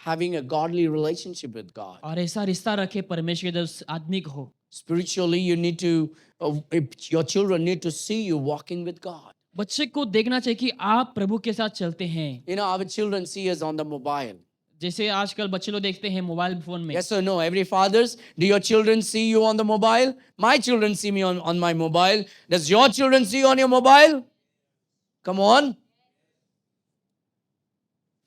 having a godly relationship with God. और ऐसा रिश्ता रखे परमेश्वर के जो आत्मिक हो। Spiritually, you need to, your children need to see you walking with God. बच्चे को देखना चाहिए कि आप प्रभु के साथ चलते हैं। You know, our children see us on the mobile. जैसे आजकल बच्चे लोग देखते हैं मोबाइल फोन में। Yes or no? Every fathers, do your children see you on the mobile? My children see me on my mobile. Does your children see you on your mobile? Come on.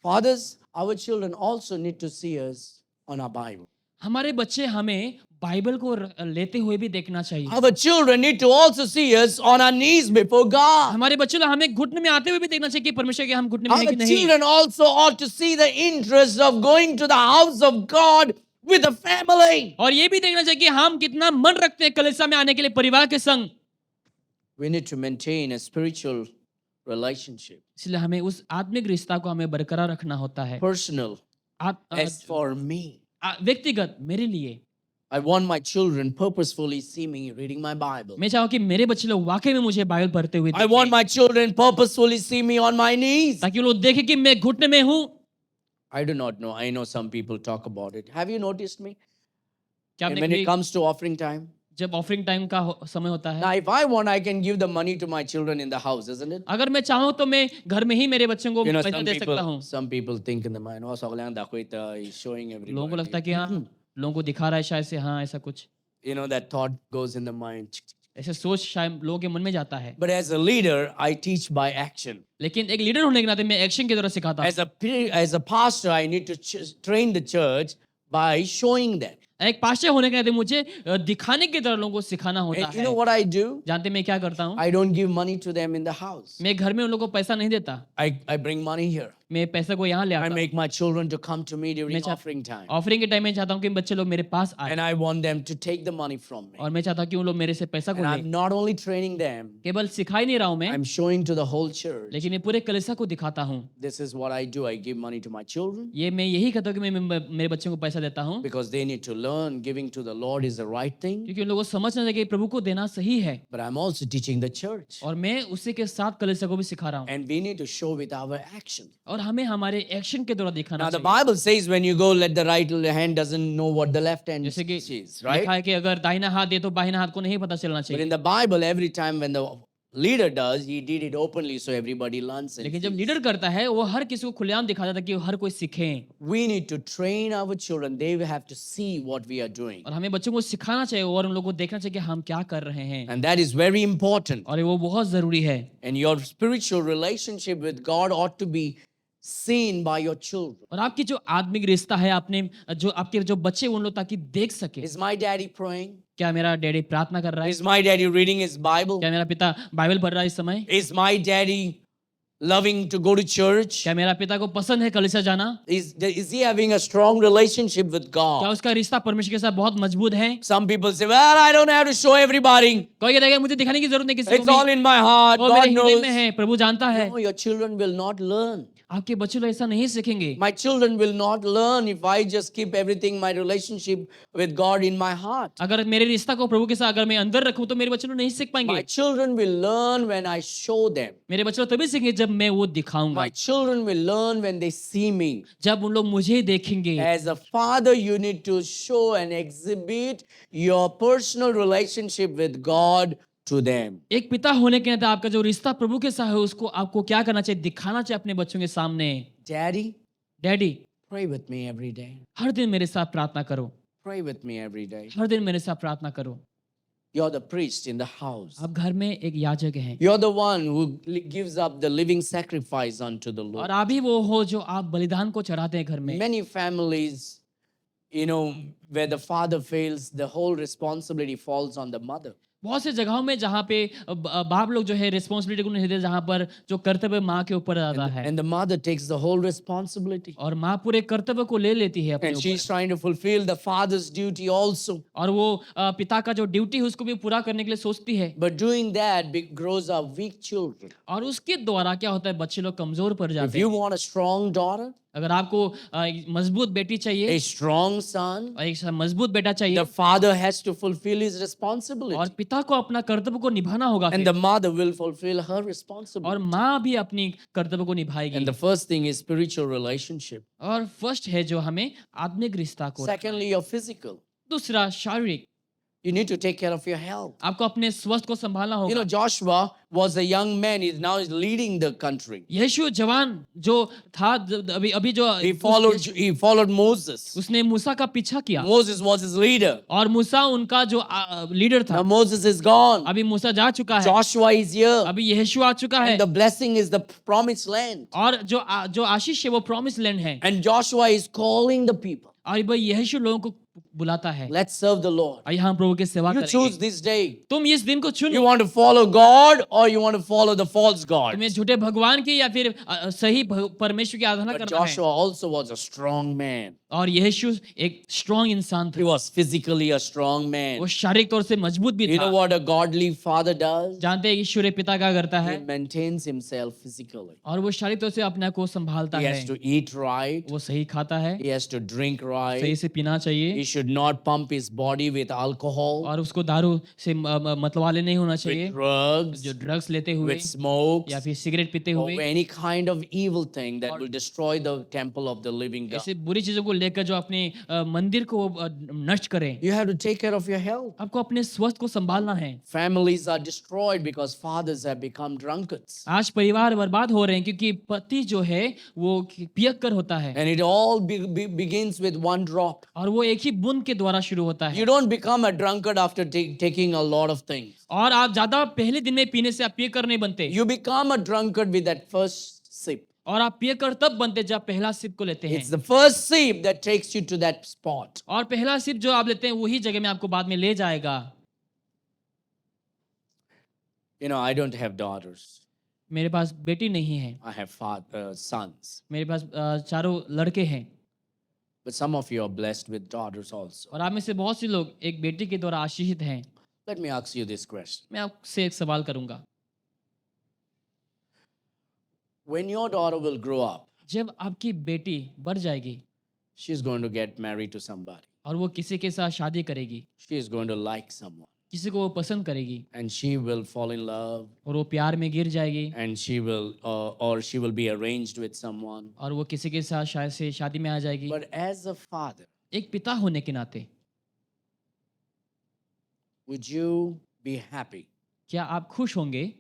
Fathers, our children also need to see us on our Bible. हमारे बच्चे हमें Bible को लेते हुए भी देखना चाहिए। Our children need to also see us on our knees before God. हमारे बच्चे लोग हमें घुटने में आते हुए भी देखना चाहिए कि परमेश्वर के हम घुटने में हैं Our कि नहीं। children also ought to see the interest of going to the house of God with a family. और ये भी देखना चाहिए कि हम कितना मन रखते हैं कलीसिया में आने के लिए परिवार के संग। We need to maintain a spiritual relationship. इसलिए हमें उस आत्मिक रिश्ता को हमें बरकरार रखना होता है। Personal. As for me, व्यक्तिगत मेरे लिए I want my children purposefully see me reading my Bible. मैं चाहूँ कि मेरे बच्चे लोग वाकई में मुझे बाइबल पढ़ते हुए I want my children purposefully see me on my knees. ताकि वो लोग देखें कि मैं घुटने में हूँ। I do not know. I know some people talk about it. Have you noticed me? क्या And आपने when it कभी comes to offering time? जब ऑफरिंग टाइम का समय होता है, Now, if I want, I can give the money to my children in the house, isn't it? अगर मैं चाहूँ तो मैं घर में ही मेरे बच्चों को You know, पैसे दे सकता हूँ। some people think in the mind, oh, Soglang Dakwita is showing everybody. लोगों को लगता है कि हाँ लोगों को दिखा रहा है शायद से, हाँ ऐसा कुछ You know, that thought goes in the mind. ऐसे सोच शायद लोगों के मन में जाता है। But as a leader, I teach by action. लेकिन एक लीडर होने के नाते मैं एक्शन की तरह सिखाता हूँ। As a pastor, I need to train the church by showing them. एक पास्टर होने के नाते मुझे दिखाने की तरह लोगों को सिखाना होता And you है। know what I do? जानते मैं क्या करता हूँ? I don't give money to them in the house. मैं घर में उन लोगों को पैसा नहीं देता, I bring money here. मैं पैसे को यहाँ ले I आता हूँ। make my children to come to me during मैं offering time. ऑफरिंग के टाइम में चाहता हूँ कि बच्चे लोग मेरे पास आए And I want them to take the money from me. और मैं चाहता हूँ कि उन लोग मेरे से पैसा को And ले। I'm not only training them, केवल सिखा ही नहीं रहा हूँ मैं, I'm showing to the whole church. लेकिन मैं पूरे कलीसिया को दिखाता हूँ। This is what I do. I give money to my children ये मैं यही कहता हूँ कि मैं मेरे बच्चों को पैसा देता हूँ because they need to learn giving to the Lord is the right thing. क्योंकि उन लोगों को समझना चाहिए कि प्रभु को देना सही है, But I'm also teaching the church. और मैं उसी के साथ कलीसिया को भी सिखा रहा हूँ। And we need to show with our action. और हमें हमारे एक्शन के द्वारा दिखाना Now the चाहिए। Bible says when you go, let the right hand doesn't know what the left hand जैसे कि is, लिखा right? है कि अगर दाहिना हाथ दे तो बाहिना हाथ को नहीं पता चलना But चाहिए। in the Bible, every time when the leader does, he did it openly so everybody learns it. लेकिन जब लीडर करता है वो हर किसी को खुलेआम दिखाता था कि हर कोई सीखे। We need to train our children. They will have to see what we are doing. और हमें बच्चों को सिखाना चाहिए और उन लोगों को देखना चाहिए कि हम क्या कर रहे हैं, And that is very important. और वो बहुत जरूरी है। And your spiritual relationship with God ought to be seen by your children. और आपकी जो आत्मिक रिश्ता है आपने जो आपके जो बच्चे उन लोग ताकि देख सके, Is my daddy praying? क्या मेरा डैडी प्रार्थना कर रहा है, Is my daddy reading his Bible? क्या मेरा पिता बाइबल पढ़ रहा है इस समय, Is my daddy loving to go to church? क्या मेरा पिता को पसंद है कलीसिया जाना, Is he having a strong relationship with क्या God? उसका रिश्ता परमेश्वर के साथ बहुत मजबूत है। Some people say, well, I don't have to show everybody. कोई कहता है कि मुझे दिखाने की जरूरत नहीं किसी It's को all भी, in my heart. वो God मेरे हृदय में knows. है, प्रभु जानता है। No, your children will not learn. आपके बच्चे लोग ऐसा नहीं सीखेंगे। My children will not learn if I just keep everything, my relationship with God in my heart. अगर मेरे रिश्ता को प्रभु के साथ अगर मैं अंदर रखूं तो मेरे बच्चे लोग नहीं सीख My पाएंगे। children will learn when I show them. मेरे बच्चे लोग तभी सीखेंगे जब मैं वो दिखाऊंगा, My children will learn when they see me. जब उन लोग मुझे देखेंगे। As a father, you need to show and exhibit your personal relationship with God to them. एक पिता होने के नाते आपका जो रिश्ता प्रभु के साथ है उसको आपको क्या करना चाहिए, दिखाना चाहिए अपने बच्चों के सामने। Daddy, daddy pray with me every day. हर दिन मेरे साथ प्रार्थना करो, Pray with me every day. हर दिन मेरे साथ प्रार्थना करो। You're the priest in the house. आप घर में एक याजक हैं You're the one who gives up the living sacrifice unto the और Lord. आप ही वो हो जो आप बलिदान को चढ़ाते हैं घर में। Many families, where the father fails, the whole responsibility falls on the mother. बहुत से जगहों में जहाँ पे बाप लोग जो है रिस्पॉन्सिबिलिटी को नहीं देते, जहाँ पर जो कर्तव्य माँ के ऊपर आता है And the mother takes the whole responsibility. और माँ पूरे कर्तव्य को ले लेती है अपने And ऊपर she's trying to fulfill the father's duty also. और वो पिता का जो ड्यूटी है उसको भी पूरा करने के लिए सोचती है But doing that grows up weak children. और उसके द्वारा क्या होता है, बच्चे लोग कमजोर पड़ If जाते you हैं। want a strong daughter, अगर आपको एक मजबूत बेटी चाहिए a strong son, और एक मजबूत बेटा चाहिए the father has to fulfill his और responsibility. पिता को अपना कर्तव्य को निभाना होगा And फिर। the mother will fulfill her और responsibility. माँ भी अपनी कर्तव्य को निभाएगी। And the first thing is spiritual relationship. और फर्स्ट है जो हमें आत्मिक रिश्ता को, Secondly, your physical. दूसरा शारीरिक, You need to take care of your health. आपको अपने स्वास्थ्य को संभालना होगा। Joshua was a young man. He's leading the country. यीशु जवान जो था, अभी जो He followed Moses. उसने मूसा का पीछा किया Moses was his leader. और मूसा उनका जो लीडर था। Now Moses is gone. अभी मूसा जा चुका है, Joshua is here. अभी यीशु आ चुका है And the blessing is the promised land. और जो आशीष है वो प्रॉमिस लैंड है। And Joshua is calling the people. और भाई यीशु लोगों को बुलाता है, Let's serve the Lord. आइए हम प्रभु की सेवा You choose करेंगे। this day. तुम इस दिन को You चुनो, want to follow God or you want to follow the false God. तुम्हें झूठे भगवान की या फिर सही परमेश्वर की आराधना But करना है। Joshua also was a strong man. और यीशु एक स्ट्रॉन्ग इंसान He था, was physically a strong man. वो शारीरिक तौर से मजबूत भी You know था। what a godly father does? जानते हैं ईश्वरीय पिता क्या करता He है, maintains himself physically. और वो शारीरिक तौर से अपने को संभालता He है। has to eat right. वो सही खाता है, He has to drink सही right. से पीना चाहिए He should not pump his body with alcohol, और उसको दारू से मतवाले नहीं होना with चाहिए, drugs, जो ड्रग्स लेते हुए with smokes, या फिर सिगरेट पीते or हुए, any kind of evil thing that will destroy the temple of the living God. ऐसे बुरी चीजों को लेकर जो अपने मंदिर को नष्ट करें। You have to take care of your health. आपको अपने स्वास्थ्य को संभालना है। Families are destroyed because fathers have become drunkards. आज परिवार बर्बाद हो रहे हैं क्योंकि पति जो है वो पियक्कर होता है And it all begins with one drop. और वो एक ही बूंद के द्वारा शुरू होता है। You don't become a drunkard after taking a lot of things. और आप ज्यादा पहले दिन में पीने से आप पियक्कर नहीं बनते, You become a drunkard with that first sip. और आप पियक्कर तब बनते जब पहला सिप को लेते हैं। It's the first sip that takes you to that spot. और पहला सिप जो आप लेते हैं वही जगह में आपको बाद में ले जाएगा। I don't have daughters. मेरे पास बेटी नहीं है, I have sons. मेरे पास चारों लड़के हैं। But some of you are blessed with daughters also. और आप में से बहुत से लोग एक बेटी के द्वारा आशीषित हैं। Let me ask you this question. मैं आपसे एक सवाल करूंगा, When your daughter will grow up, जब आपकी बेटी बढ़ जाएगी she's going to get married to somebody. और वो किसी के साथ शादी करेगी, She is going to like someone. किसी को वो पसंद करेगी And she will fall in love. और वो प्यार में गिर जाएगी And she will be arranged with someone. और वो किसी के साथ शायद से शादी में आ जाएगी। But as a father, एक पिता होने के नाते would you be happy क्या आप खुश होंगे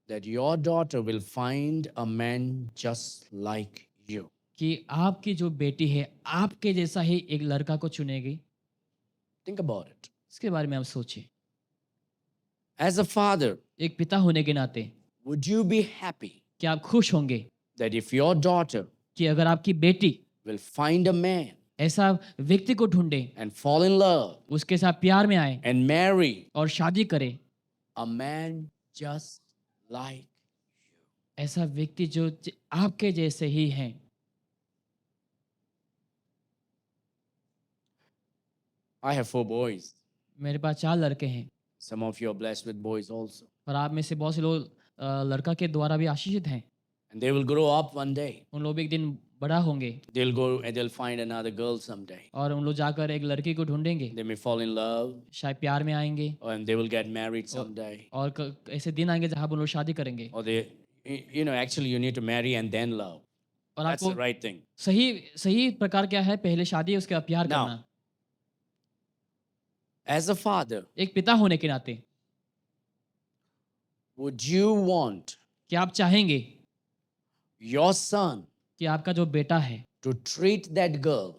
that your daughter will find a man just like you? कि आपकी जो बेटी है आपके जैसा ही एक लड़का को चुनेगी? Think about it. इसके बारे में आप सोचिए। As a father, एक पिता होने के नाते would you be happy क्या आप खुश होंगे that if your daughter कि अगर आपकी बेटी will find a man ऐसा व्यक्ति को ढूंढे, and fall in love उसके साथ प्यार में आए and marry और शादी करे, a man just like you? ऐसा व्यक्ति जो आपके जैसे ही हैं? I have 4 boys. मेरे पास 4 लड़के हैं Some of you are blessed with boys also. और आप में से बहुत से लोग लड़का के द्वारा भी आशीषित हैं। And they will grow up one day. उन लोग भी एक दिन बड़ा होंगे They'll go and they'll find another girl someday. और उन लोग जाकर एक लड़की को ढूंढेंगे, They may fall in love शायद प्यार में आएंगे and they will get married someday. और ऐसे दिन आएंगे जहाँ पर लोग शादी करेंगे Or actually you need to marry and then love. और That's आपको the right thing. सही प्रकार क्या है, पहले शादी उसके बाद प्यार Now, करना। As a father, एक पिता होने के नाते would you want क्या आप चाहेंगे your son कि आपका जो बेटा है to treat that girl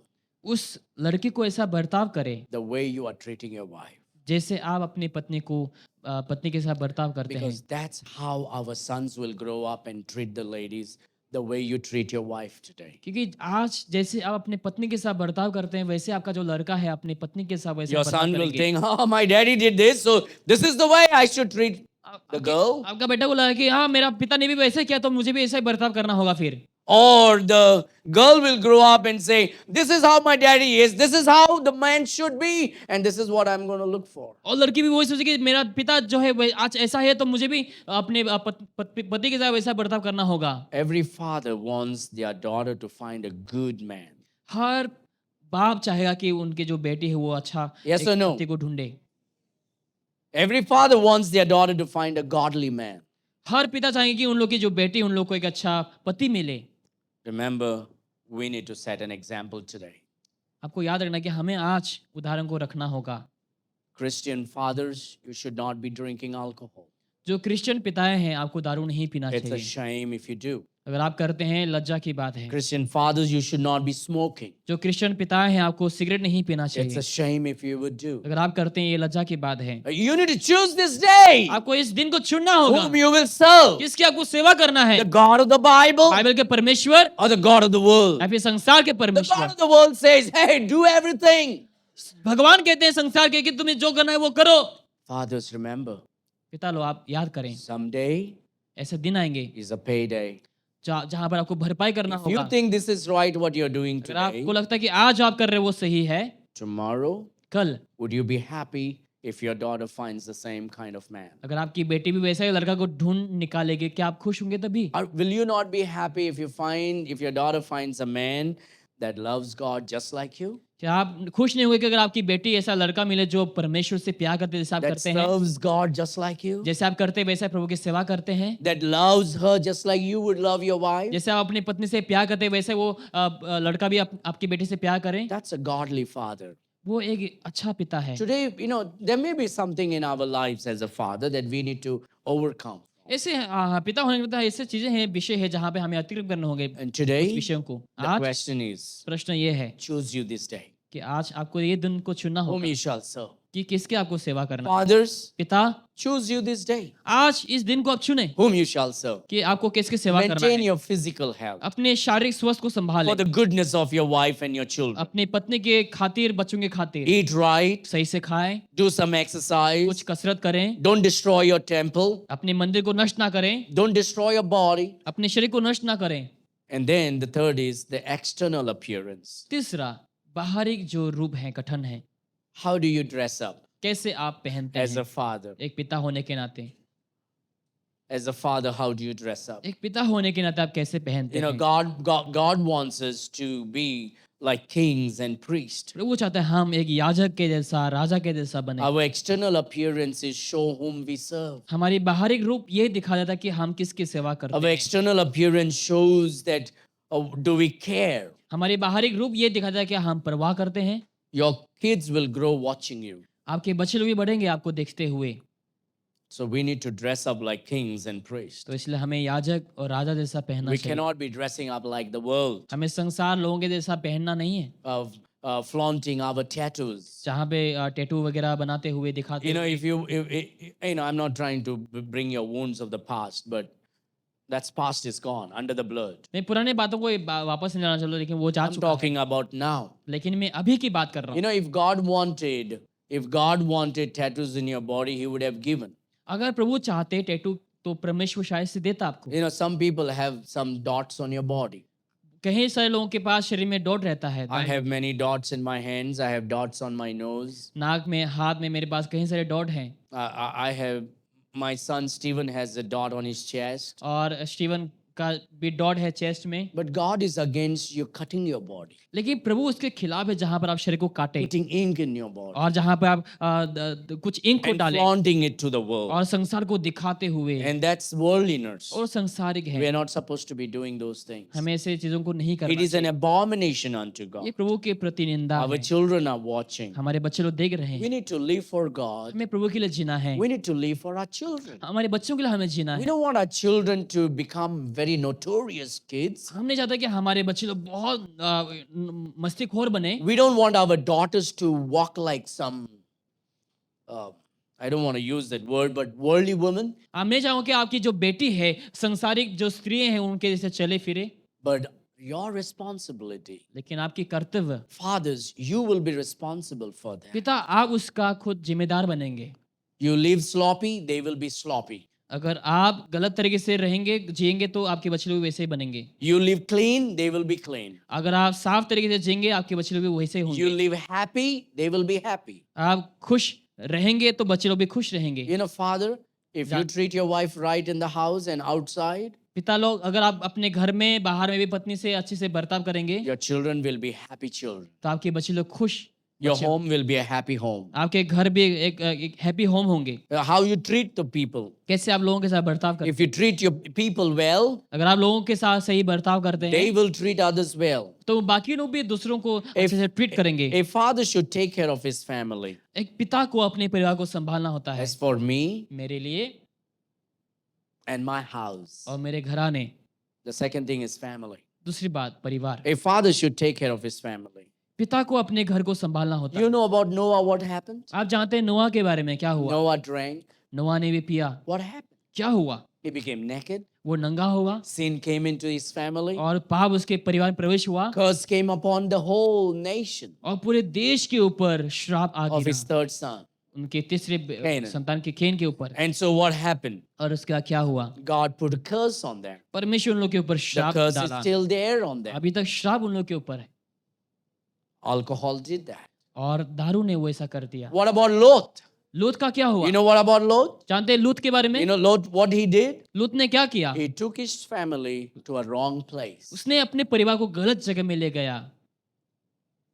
उस लड़की को ऐसा बर्ताव करे the way you are treating your wife? जैसे आप अपनी पत्नी के साथ बर्ताव करते हैं, because that's how our sons will grow up and treat the ladies the way you treat your wife today. क्योंकि आज जैसे आप अपने पत्नी के साथ बर्ताव करते हैं, वैसे आपका जो लड़का है अपनी पत्नी के साथ वैसे Your बर्ताव son will करेंगे। think, oh, my daddy did this, so this is the way I should treat the girl. आपका बेटा बोला कि हाँ मेरा पिता ने भी वैसे किया तो मुझे भी ऐसा ही बर्ताव करना होगा फिर। Or the girl will grow up and say, this is how my daddy is, this is how the man should be, and this is what I'm going to look for. और लड़की भी वही सोचे कि मेरा पिता जो है आज ऐसा है तो मुझे भी अपने पति के साथ वैसा बर्ताव करना होगा। Every father wants their daughter to find a good man. हर बाप चाहेगा कि उनके जो बेटी है वो अच्छा Yes एक or no? पति को ढूंढे। Every father wants their daughter to find a godly man. हर पिता चाहेंगे कि उन लोग की जो बेटी उन लोग को एक अच्छा पति मिले। Remember, we need to set an example today. आपको याद रखना कि हमें आज उदाहरण को रखना होगा। Christian fathers, you should not be drinking alcohol. जो क्रिश्चियन पिताएं हैं आपको दारू नहीं पीना It's a चाहिए। shame if you do. अगर आप करते हैं लज्जा की बात है। Christian fathers, you should not be smoking. जो क्रिश्चियन पिताएं हैं आपको सिगरेट नहीं पीना It's चाहिए। a shame if you would do. अगर आप करते हैं ये लज्जा की बात है। You need to choose this day आपको इस दिन को चुनना होगा whom you will serve. किसकी आपको सेवा करना है। The God of the Bible Bible के परमेश्वर or the God of the world. या फिर संसार के The God परमेश्वर। of the world says, hey, do everything. भगवान कहते हैं संसार के कि तुम्हें जो करना है वो करो। Fathers, remember, पिता लोग आप याद करें someday ऐसे दिन आएंगे is a payday. जहाँ पर आपको भरपाई करना If you होगा। think this is right, what you're doing अगर today, आपको लगता है कि आज आप कर रहे हो वो सही है, tomorrow, कल would you be happy if your daughter finds the same kind of man? अगर आपकी बेटी भी वैसा ही लड़का को ढूंढ निकालेगी, क्या आप खुश होंगे तभी? Or will you not be happy if your daughter finds a man that loves God just like you, क्या आप खुश नहीं होंगे कि अगर आपकी बेटी ऐसा लड़का मिले जो परमेश्वर से प्यार करते जैसे आप that करते हैं, serves God just like you, जैसे आप करते हैं वैसे प्रभु की सेवा करते हैं, that loves her just like you would love your wife? जैसे आप अपनी पत्नी से प्यार करते हैं वैसे वो लड़का भी आपकी बेटी से प्यार करें, That's a godly father. वो एक अच्छा पिता है। Today, there may be something in our lives as a father that we need to overcome. ऐसे पिता होने के बाद ऐसे चीजें हैं, विषय है जहाँ पे हमें अतिक्रमण करने होंगे And today, विषयों को। the आज question is, प्रश्न ये है choose you this day, कि आज आपको ये दिन को चुनना whom होगा you shall serve. कि किसके आपको सेवा करना। Fathers, पिता choose you this day, आज इस दिन को आप चुने whom you shall serve. कि आपको किसकी सेवा करना Maintain है। your physical health अपने शारीरिक स्वास्थ्य को संभालें, for the goodness of your wife and your children. अपनी पत्नी के खातिर, बच्चों के खातिर Eat right, सही से खाएं, do some exercise, कुछ कसरत करें, don't destroy your temple, अपने मंदिर को नष्ट ना करें, don't destroy your body. अपने शरीर को नष्ट ना करें। And then the third is the external appearance. तीसरा बाहरी जो रूप है, गठन है, How do you dress up कैसे आप पहनते as a हैं। father? एक पिता होने के नाते, As a father, how do you dress up? एक पिता होने के नाते आप कैसे पहनते हैं। God wants us to be like kings and priests. प्रभु चाहता है हम एक याजक के जैसा, राजा के जैसा बने। Our external appearances show whom we serve. हमारी बाहरी रूप ये दिखा देता है कि हम किसकी सेवा करते Our हैं। external appearance shows that do we care? हमारी बाहरी रूप ये दिखाता है कि हम परवाह करते हैं। Your kids will grow watching you. आपके बच्चे लोग भी बढ़ेंगे आपको देखते हुए। So we need to dress up like kings and priests. तो इसलिए हमें याजक और राजा जैसा पहनना We चाहिए। cannot be dressing up like the world, हमें संसार लोगों के जैसा पहनना नहीं है, flaunting our tattoos. जहाँ पे टैटू वगैरह बनाते हुए दिखाते हैं। I'm not trying to bring your wounds of the past, but that's past is gone under the blood. मैं पुराने बातों को वापस नहीं लाना चाहता, लेकिन वो जा I'm चुका है। talking about now. लेकिन मैं अभी की बात कर रहा हूँ। If God wanted tattoos in your body, He would have given. अगर प्रभु चाहते टैटू तो परमेश्वर शायद से देता आपको। Some people have some dots on your body. कहीं सारे लोगों के पास शरीर में डॉट रहता है, I have many dots in my hands. I have dots on my nose. नाक में, हाथ में मेरे पास कहीं सारे डॉट हैं। My son Stephen has a dot on his chest. और स्टीवन का भी डॉट है चेस्ट में। But God is against you cutting your body, लेकिन प्रभु उसके खिलाफ है जहां पर आप शरीर को काटे putting ink in your body, और जहां पर आप कुछ इंक को and डालें flaunting it to the world. और संसार को दिखाते हुए, And that's worldliness. और संसारिक We है। are not supposed to be doing those things. हमें ऐसे चीजों को नहीं It करना is an abomination unto चाहिए। God. ये प्रभु के प्रति निंदा Our है। children are watching. हमारे बच्चे लोग देख रहे We हैं। need to live for God. हमें प्रभु के लिए जीना है। We need to live for our children. हमारे बच्चों के लिए हमें जीना We है। don't want our children to become very notorious kids. हम नहीं चाहते कि हमारे बच्चे लोग बहुत मस्तीखोर बने। We don't want our daughters to walk like some I don't want to use that word, but worldly woman. मैं चाहूँ कि आपकी जो बेटी है, संसारिक जो स्त्रियां हैं उनके जैसे चले फिरे, But your responsibility, लेकिन आपकी कर्तव्य, fathers, you will be responsible for that. पिता आप उसका खुद जिम्मेदार बनेंगे। You live sloppy, they will be sloppy. अगर आप गलत तरीके से रहेंगे, जिएंगे तो आपके बच्चे लोग वैसे ही बनेंगे। You live clean, they will be clean. अगर आप साफ तरीके से जिएंगे, आपके बच्चे लोग भी वैसे ही You होंगे। live happy, they will be happy. आप खुश रहेंगे तो बच्चे लोग भी खुश रहेंगे। You know, father, if you That- treat your wife right in the house and outside, पिता लोग अगर आप अपने घर में बाहर में भी पत्नी से अच्छे से बर्ताव करेंगे your children will be happy children. तो आपके बच्चे लोग खुश, Your home will be a happy home. आपके घर भी एक हैप्पी होम होंगे। How you treat the people. कैसे आप लोगों के साथ बर्ताव करते If you treat your people well, हैं, अगर आप लोगों के साथ सही बर्ताव करते they हैं will treat others well. तो बाकी लोग भी दूसरों को अच्छे से ट्रीट करेंगे। A father should take care of his family. एक पिता को अपने परिवार को संभालना होता है। As for me मेरे लिए and my house, और मेरे घराने, the second thing is family. दूसरी बात परिवार। A father should take care of his family. पिता को अपने घर को संभालना होता है। You know about Noah, what happened? आप जानते हैं नोआ के बारे में क्या हुआ? Noah drank. नोआ ने भी पिया, What happened? क्या हुआ? He became naked. वो नंगा हुआ Sin came into his family. और पाप उसके परिवार में प्रवेश हुआ Curse came upon the whole nation और पूरे देश के ऊपर श्राप आ of his गिरा third son. उनके तीसरे Canaan. संतान के केन के ऊपर। And so what happened? और उसका क्या हुआ? God put a curse on them. परमेश्वर उन लोग के ऊपर The श्राप curse is डाला। still there on them. अभी तक श्राप उन लोग के ऊपर है Alcohol did that. और दारू ने वो ऐसा कर दिया। What about Lot? लूत का क्या हुआ? You know what about Lot? जानते हैं लूत के बारे में? You know Lot, what he did? लूत ने क्या किया? He took his family to a wrong place. उसने अपने परिवार को गलत जगह में ले गया।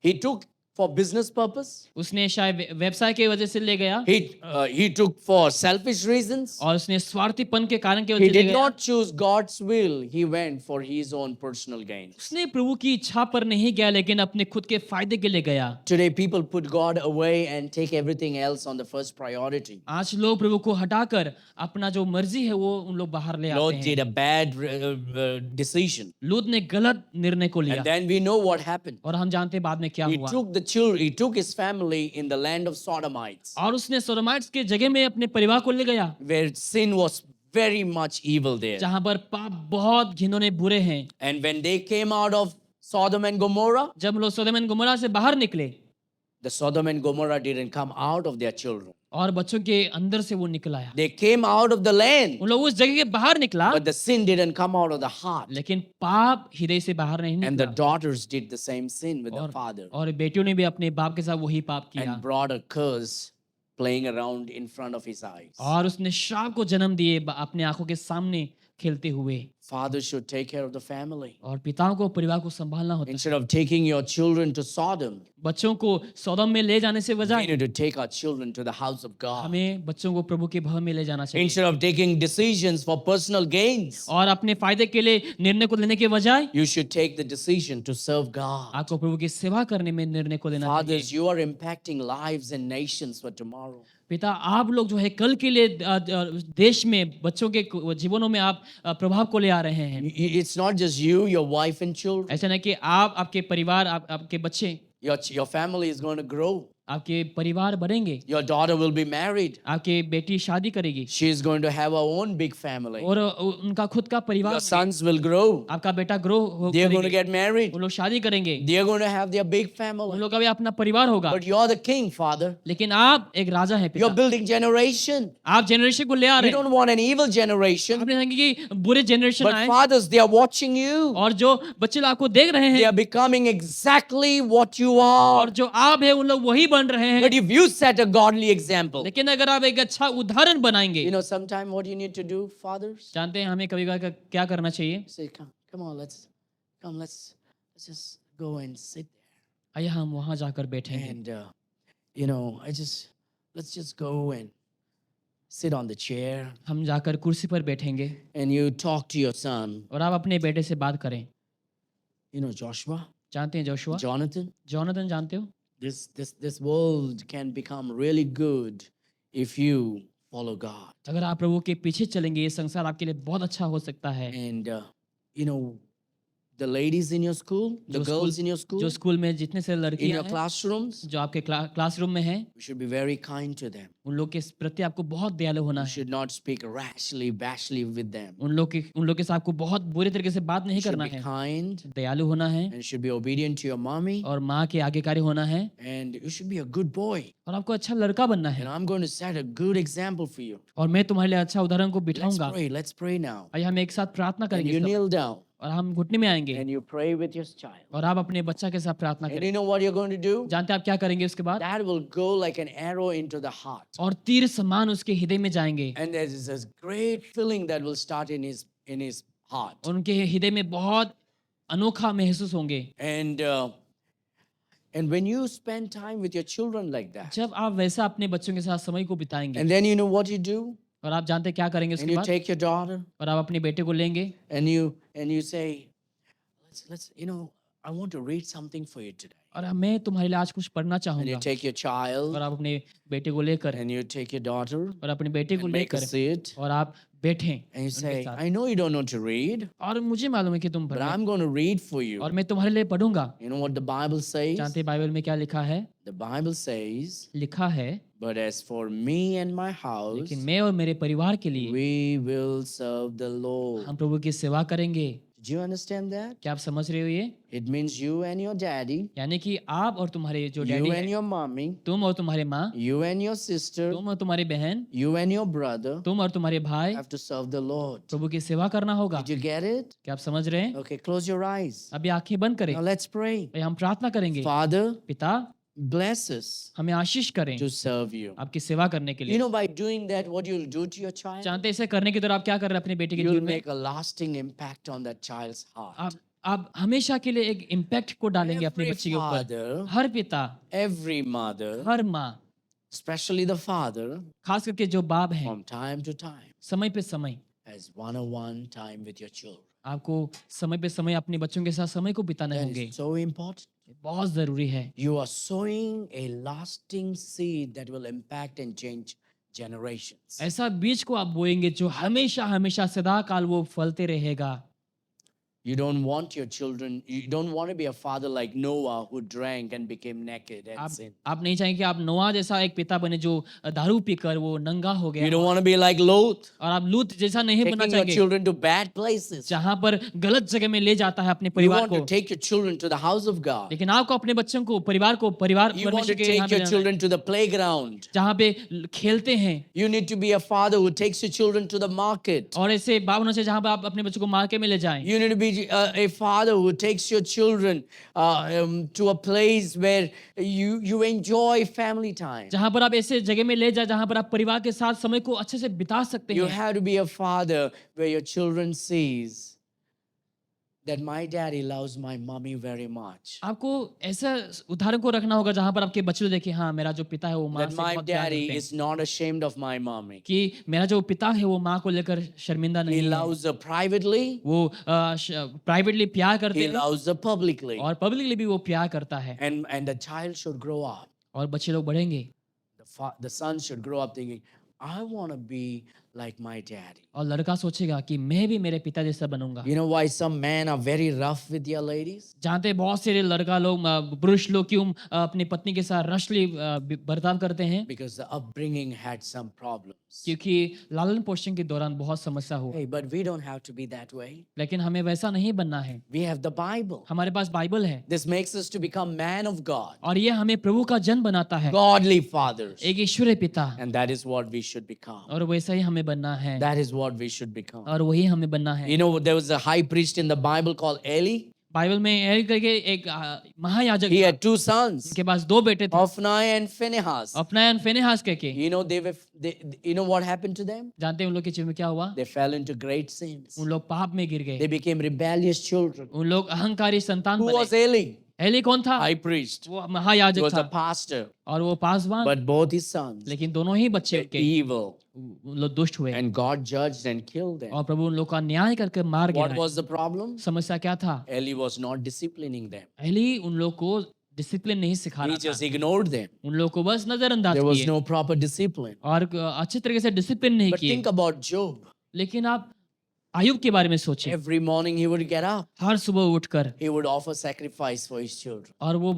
He took for business purpose. उसने शायद व्यवसाय की वजह से ले गया He took for selfish reasons. और उसने स्वार्थीपन के कारण की He वजह से ले did गया। not choose God's will. He went for his own personal gains. उसने प्रभु की इच्छा पर नहीं गया लेकिन अपने खुद के फायदे के लिए गया। Today people put God away and take everything else on the first priority. आज लोग प्रभु को हटाकर अपना जो मर्जी है वो उन लोग बाहर ले आते Lot हैं। did a bad decision. लूत ने गलत निर्णय को लिया And then we know what happened. और हम जानते हैं बाद में क्या He हुआ। took the children, he took his family in the land of Sodomites, और उसने सोडोमाइट्स के जगह में अपने परिवार को ले गया where sin was very much evil there. जहां पर पाप बहुत घिनौने बुरे हैं। And when they came out of Sodom and Gomorrah, जब लोग सोदोम और गोमोरा से बाहर निकले the Sodom and Gomorrah didn't come out of their children. और बच्चों के अंदर से वो निकल आया। They came out of the land, उन लोग उस जगह के बाहर निकला but the sin didn't come out of the heart. लेकिन पाप हृदय से बाहर नहीं And the निकला। daughters did the same sin with the और, father और बेटियों ने भी अपने बाप के साथ वही पाप किया and brought a curse playing around in front of his eyes. और उसने श्राप को जन्म दिए अपने आंखों के सामने खेलते हुए। Fathers should take care of the family. और पिताओं को परिवार को संभालना होता है। Instead of taking your children to Sodom, बच्चों को सौदम में ले जाने से we बजाय need to take our children to the house of God. हमें बच्चों को प्रभु के भवन में ले जाना चाहिए Instead of taking decisions for personal gains, और अपने फायदे के लिए निर्णय को लेने के बजाय you should take the decision to serve God. आपको प्रभु की सेवा करने में निर्णय को लेना चाहिए। Fathers, you are impacting lives and nations for tomorrow. पिता आप लोग जो है कल के लिए देश में बच्चों के जीवनों में आप प्रभाव को ले आ रहे हैं। It's not just you, your wife and children. ऐसा नहीं कि आप आपके परिवार आपके बच्चे Your family is going to grow. आपके परिवार बढ़ेंगे। Your daughter will be married. आपकी बेटी शादी करेगी She is going to have her own big family. और उनका खुद का परिवार Your sons will grow. आपका बेटा grow They are going to get married. वो लोग शादी करेंगे They are going to have their big उन family. लोग का भी अपना परिवार होगा But you're the king, Father. लेकिन आप एक राजा है You're पिता building generation. आप जनरेशन को ले आ You रहे हैं don't want an evil generation. आपने कहा कि बुरे जनरेशन But आए fathers, they are watching you. और जो बच्चे लोग आपको देख रहे They हैं are becoming exactly what you are. और जो आप है उन लोग वही बन रहे हैं But if you set a godly example, लेकिन अगर आप एक अच्छा उदाहरण बनाएंगे you know, sometime what you need to do, fathers, जानते हैं हमें कभी कभी क्या करना चाहिए say, come on, let's just go and sit आइए हम वहां जाकर there. बैठेंगे And, you know, let's just go and sit on the chair हम जाकर कुर्सी पर बैठेंगे and you talk to your son, और आप अपने बेटे से बात करें you know, Joshua, जानते हैं जोशुआ Jonathan, जोनाथन जानते हो this world can become really good if you follow God. अगर आप प्रभु के पीछे चलेंगे ये संसार आपके लिए बहुत अच्छा हो सकता है And, you know, the ladies in your school, the जो girls in your जो school, स्कूल में जितने से in लड़कियां your हैं classrooms, जो आपके क्लासरूम में हैं, we should be very kind to them. उन लोग के प्रति आपको बहुत दयालु होना You है। should not speak rashly, bashly with them. उन लोग के साथ आपको बहुत बुरे तरीके से बात नहीं You should करना be है, kind दयालु होना है and you should be obedient to your mommy और माँ के आज्ञाकारी होना है and you should be a good boy. और आपको अच्छा लड़का बनना है। And I'm going to set a good example for you. और मैं तुम्हारे लिए अच्छा उदाहरण को Let's बिठाऊंगा। pray. Let's pray now. आइए हम एक साथ प्रार्थना And करेंगे you इस समय। kneel down और हम घुटने में आएंगे and you pray with your child. और आप अपने बच्चा के साथ प्रार्थना And करें। you know what you're going to do? जानते हैं आप क्या करेंगे उसके बाद? That will go like an arrow into the heart. और तीर समान उसके हृदय में जाएंगे And there is this great feeling that will start in his heart. और उनके हृदय में बहुत अनोखा महसूस होंगे। And when you spend time with your children like that, जब आप वैसा अपने बच्चों के साथ समय को बिताएंगे and then you know what you do? और आप जानते हैं क्या करेंगे And उसके you बाद? take your daughter और आप अपने बेटे को लेंगे and you say, let's I want to read something for you today. और मैं तुम्हारे लिए आज कुछ पढ़ना And you चाहूंगा। take your child और आप अपने बेटे को लेकर and you take your daughter और अपने बेटे को and make her लेकर sit और आप बैठें and you उनके say, साथ। I know you don't know to read, और मुझे मालूम है कि तुम but पढ़ने I'm going to read for you. और मैं तुम्हारे लिए पढ़ूंगा। You know what the Bible says? जानते हैं बाइबल में क्या लिखा है? The Bible says, लिखा है, but as for me and my house, लेकिन मैं और मेरे परिवार के लिए we will serve the Lord. हम प्रभु की सेवा करेंगे। Do you understand that? क्या आप समझ रहे हो ये? It means you and your daddy, यानी कि आप और तुम्हारे जो you डैडी and है, your mommy, तुम और तुम्हारे माँ, you and your sister, तुम और तुम्हारी बहन, you and your brother तुम और तुम्हारे भाई have to serve the Lord. प्रभु की सेवा करना होगा। Did you get it? क्या आप समझ रहे हैं? Okay, close your eyes. अभी आंखें बंद करें। Now let's pray. भाई हम प्रार्थना करेंगे। Father, पिता bless us हमें आशीष करें to serve you. आपकी सेवा करने के You लिए। know, by doing that, what you'll do to your child? जानते हैं इसे करने के दौरान आप क्या कर रहे हैं अपने बेटे के You'll जीवन में? make a lasting impact on that child's heart. आप हमेशा के लिए एक इम्पैक्ट को डालेंगे अपने Every बच्चे के ऊपर। father, हर पिता, every mother, हर माँ, especially the father, खास करके जो बाप हैं, from time to time, समय पे समय has one-on-one time with your children. आपको समय पे समय अपने बच्चों के साथ समय को बिताने That होंगे। is so important. बहुत जरूरी है। You are sowing a lasting seed that will impact and change generations. ऐसा बीज को आप बोएंगे जो हमेशा हमेशा सदा काल वो फलते रहेगा। You don't want your children, you don't want to be a father like Noah who drank and became naked and sinned. आप नहीं चाहेंगे कि आप नोआ जैसा एक पिता बने जो दारू पीकर वो नंगा हो You गया। don't want to be like Lot, और आप लूत जैसा नहीं बनना taking your चाहेंगे children to bad places. जहाँ पर गलत जगह में ले जाता है अपने You परिवार want को। to take your children to the house of God. लेकिन आपको अपने बच्चों को परिवार You want परमेश्वर to के यहाँ take your में जाना है, children to the playground. जहाँ पे खेलते हैं। You need to be a father who takes your children to the market. और ऐसे बाप होना चाहिए जहाँ पे आप अपने बच्चों को मार्केट में ले जाएं। You need to be a father who takes your children to a place where you enjoy family time. जहाँ पर आप ऐसे जगह में ले जाए जहाँ पर आप परिवार के साथ समय को अच्छे से बिता सकते You हैं। have to be a father where your children sees that my daddy loves my mommy very much. आपको ऐसा उदाहरण को रखना होगा जहाँ पर आपके बच्चे देखें हाँ मेरा जो पिता है वो माँ That से my बहुत प्यार daddy करते हैं। is not ashamed of my mommy. कि मेरा जो पिता है वो माँ को लेकर शर्मिंदा He नहीं है। loves her privately. वो प्राइवेटली प्यार करते He हैं loves her publicly. और पब्लिकली भी वो प्यार करता है। And the child should grow up. और बच्चे लोग बढ़ेंगे The son should grow up thinking, I want to be like my daddy. और लड़का सोचेगा कि मैं भी मेरे पिता जैसा बनूंगा। You know why some men are very rough with their ladies? जानते हैं बहुत सारे लड़का लोग पुरुष लोग क्यों अपनी पत्नी के साथ रशली बर्ताव करते हैं? Because the upbringing had some problems. क्योंकि लालन पोषण के दौरान बहुत समस्या हो। Hey, but we don't have to be that way. लेकिन हमें वैसा नहीं बनना है। We have the Bible. हमारे पास बाइबल है This makes us to become man of God, और ये हमें प्रभु का जन बनाता है, godly fathers. एक ईश्वरीय पिता। And that is what we should become. और वैसा ही हमें बनना है That is what we should become. और वही हमें बनना है। You know, there was a high priest in the Bible called Eli. Bible में एली करके एक महायाजक He था। had two sons, उनके पास दो बेटे थे, Hophni and Phinehas. अपना और फिनेहास करके। You know, you know what happened to them? जानते हैं उन लोग के जीवन में क्या हुआ? They fell into great sins. उन लोग पाप में गिर They गए। became rebellious children. उन लोग अहंकारी संतान Who was बने। Eli? एली कौन था? High priest. वो He महायाजक was a था pastor. और वो Paswan. But both his sons लेकिन दोनों ही बच्चे were उनके evil. उन लोग दुष्ट हुए And God judged and killed them. और प्रभु उन लोग का न्याय करके मार What गिराए। was the problem? समस्या क्या था? Eli was not disciplining them. Eli उन लोग को डिसिप्लिन नहीं सिखा He रहा था, just ignored them. उन लोग को बस नजरअंदाज There was किए no proper discipline. और अच्छे तरीके से डिसिप्लिन नहीं But किए। think about Job. लेकिन आप आयुब के बारे में सोचें। Every morning he would get up. हर सुबह उठकर He would offer sacrifice for his children. और वो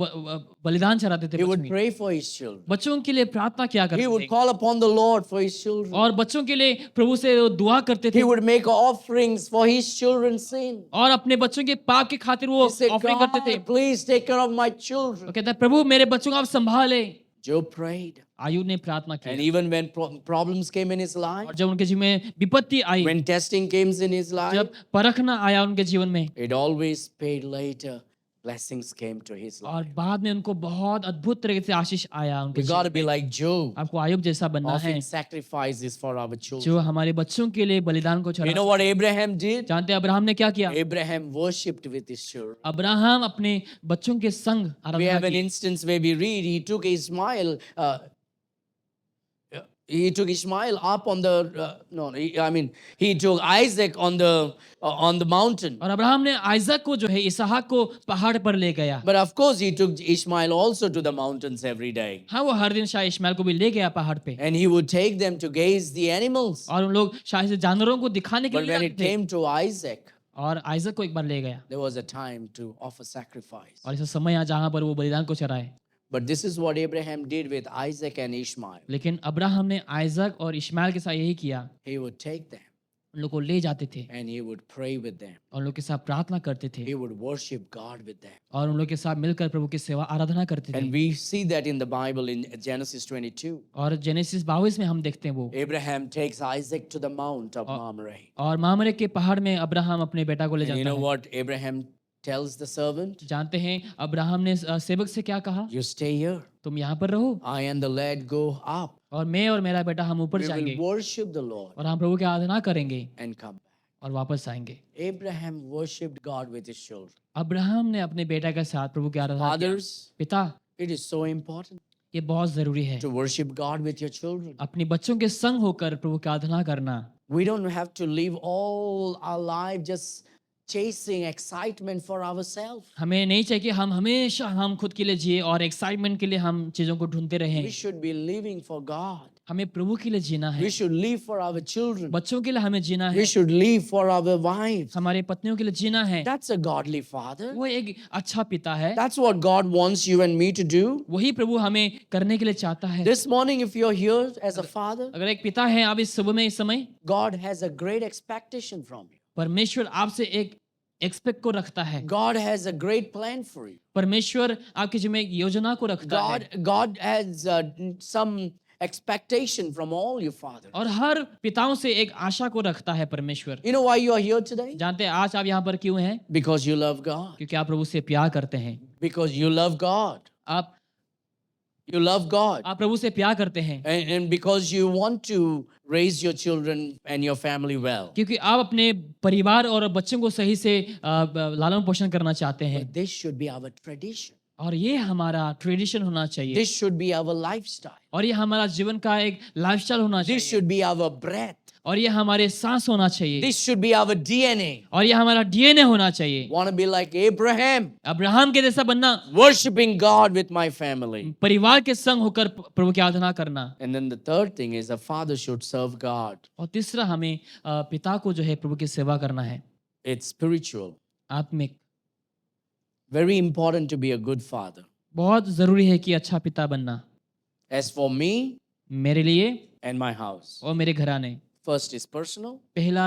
बलिदान चढ़ाते थे He बच्चों would के pray for his children. बच्चों के लिए प्रार्थना किया He करते would थे call upon the Lord for his children. और बच्चों के लिए प्रभु से वो दुआ करते थे He would make offerings for his children's sin. और अपने बच्चों के पाप के खातिर वो He said, ऑफरिंग करते थे। God, please take care of my वो children. कहता है प्रभु मेरे बच्चों को आप संभाले। Job prayed. आयुब ने प्रार्थना And की even when problems came in his life, और जब उनके जीवन में विपत्ति आई, when testing came in his life, जब परखना आया उनके जीवन में, it always paid later. Blessings came to his और life. बाद में उनको बहुत अद्भुत तरीके से आशीष आया उनके We got to जीवन be में। like Job, आपको आयुब जैसा बनना है offering sacrifices for our children. जो हमारे बच्चों के लिए बलिदान को You know चढ़ा। what Abraham did? जानते हैं अब्राहम ने क्या किया? Abraham worshipped with his children. Abraham अपने बच्चों के संग We आराधना have an की। instance where we read he took Ishmael. He took Ishmael up on the he took Isaac on the mountain. और अब्राहम ने आइजक को जो है इसहाक को पहाड़ पर ले गया। But of course he took Ishmael also to the mountains every day. हाँ वो हर दिन शाह इस्माइल को भी ले गया पहाड़ पे And he would take them to gaze the animals. और उन लोग शाह से जानवरों को दिखाने के But लिए when ले it जाते थे। came to Isaac, और आइजक को एक बार ले गया there was a time to offer sacrifice. और ऐसा समय आया जहाँ पर वो बलिदान को चढ़ाए। But this is what Abraham did with Isaac and Ishmael. लेकिन अब्राहम ने आइजक और इस्माइल के साथ यही किया, He would take them उन लोग को ले जाते थे and he would pray with them. और उन लोग के साथ प्रार्थना करते थे He would worship God with them. और उन लोग के साथ मिलकर प्रभु की सेवा आराधना करते थे। And we see that in the Bible in Genesis 22. और जेनेसिस 22 में हम देखते हैं वो Abraham takes Isaac to the mount of Mamre. और मामरे के पहाड़ में अब्राहम अपने बेटा को ले And you जाता know है। what Abraham tells the servant? जानते हैं अब्राहम ने सेवक से क्या कहा? You stay here. तुम यहाँ पर रहो I and the lad go up. और मैं और मेरा बेटा हम ऊपर We जाएंगे will worship the Lord और हम प्रभु की आराधना करेंगे and come back. और वापस आएंगे। Abraham worshipped God with his children. Abraham ने अपने बेटा के साथ प्रभु की आराधना की। Fathers, पिता, it is so important ये बहुत जरूरी है to worship God with your children. अपने बच्चों के संग होकर प्रभु की आराधना करना। We don't have to live all our life just chasing excitement for ourselves. हमें नहीं चाहिए कि हम हमेशा हम खुद के लिए जिए और एक्साइटमेंट के लिए हम चीजों को ढूंढते रहें। We should be living for God. हमें प्रभु के लिए जीना है, We should live for our children. बच्चों के लिए हमें जीना है, We should live for our wives. हमारे पत्नियों के लिए जीना है। That's a godly father. वो एक अच्छा पिता है, That's what God wants you and me to do. वही प्रभु हमें करने के लिए चाहता है। This morning, if you're here as a father, अगर एक पिता है आप इस सुबह में इस समय, God has a great expectation from you. परमेश्वर आपसे एक एक्सपेक्ट को रखता है। God has a great plan for you. परमेश्वर आपके जीवन में एक योजना को रखता है God has some expectation from all your fathers. और हर पिताओं से एक आशा को रखता है परमेश्वर। You know why you are here today? जानते हैं आज आप यहाँ पर क्यों हैं? Because you love God. क्योंकि आप प्रभु से प्यार करते हैं। Because you love God. You love God. आप प्रभु से प्यार करते हैं And because you want to raise your children and your family well. क्योंकि आप अपने परिवार और बच्चों को सही से लालन पोषण करना चाहते हैं But this should be our tradition. और ये हमारा ट्रेडिशन होना चाहिए This should be our lifestyle. और ये हमारा जीवन का एक लाइफस्टाइल होना This चाहिए should be our breath. और ये हमारे सांस होना चाहिए This should be our DNA. और ये हमारा डीएनए होना चाहिए। Want to be like Abraham, Abraham के जैसा बनना, worshiping God with my family. परिवार के संग होकर प्रभु की आराधना करना। And then the third thing is a father should serve God. और तीसरा हमें पिता को जो है प्रभु की सेवा करना है, It's spiritual. आत्मिक। Very important to be a good father. बहुत जरूरी है कि अच्छा पिता बनना। As for me मेरे लिए and my house, और मेरे घराने, first is personal, पहला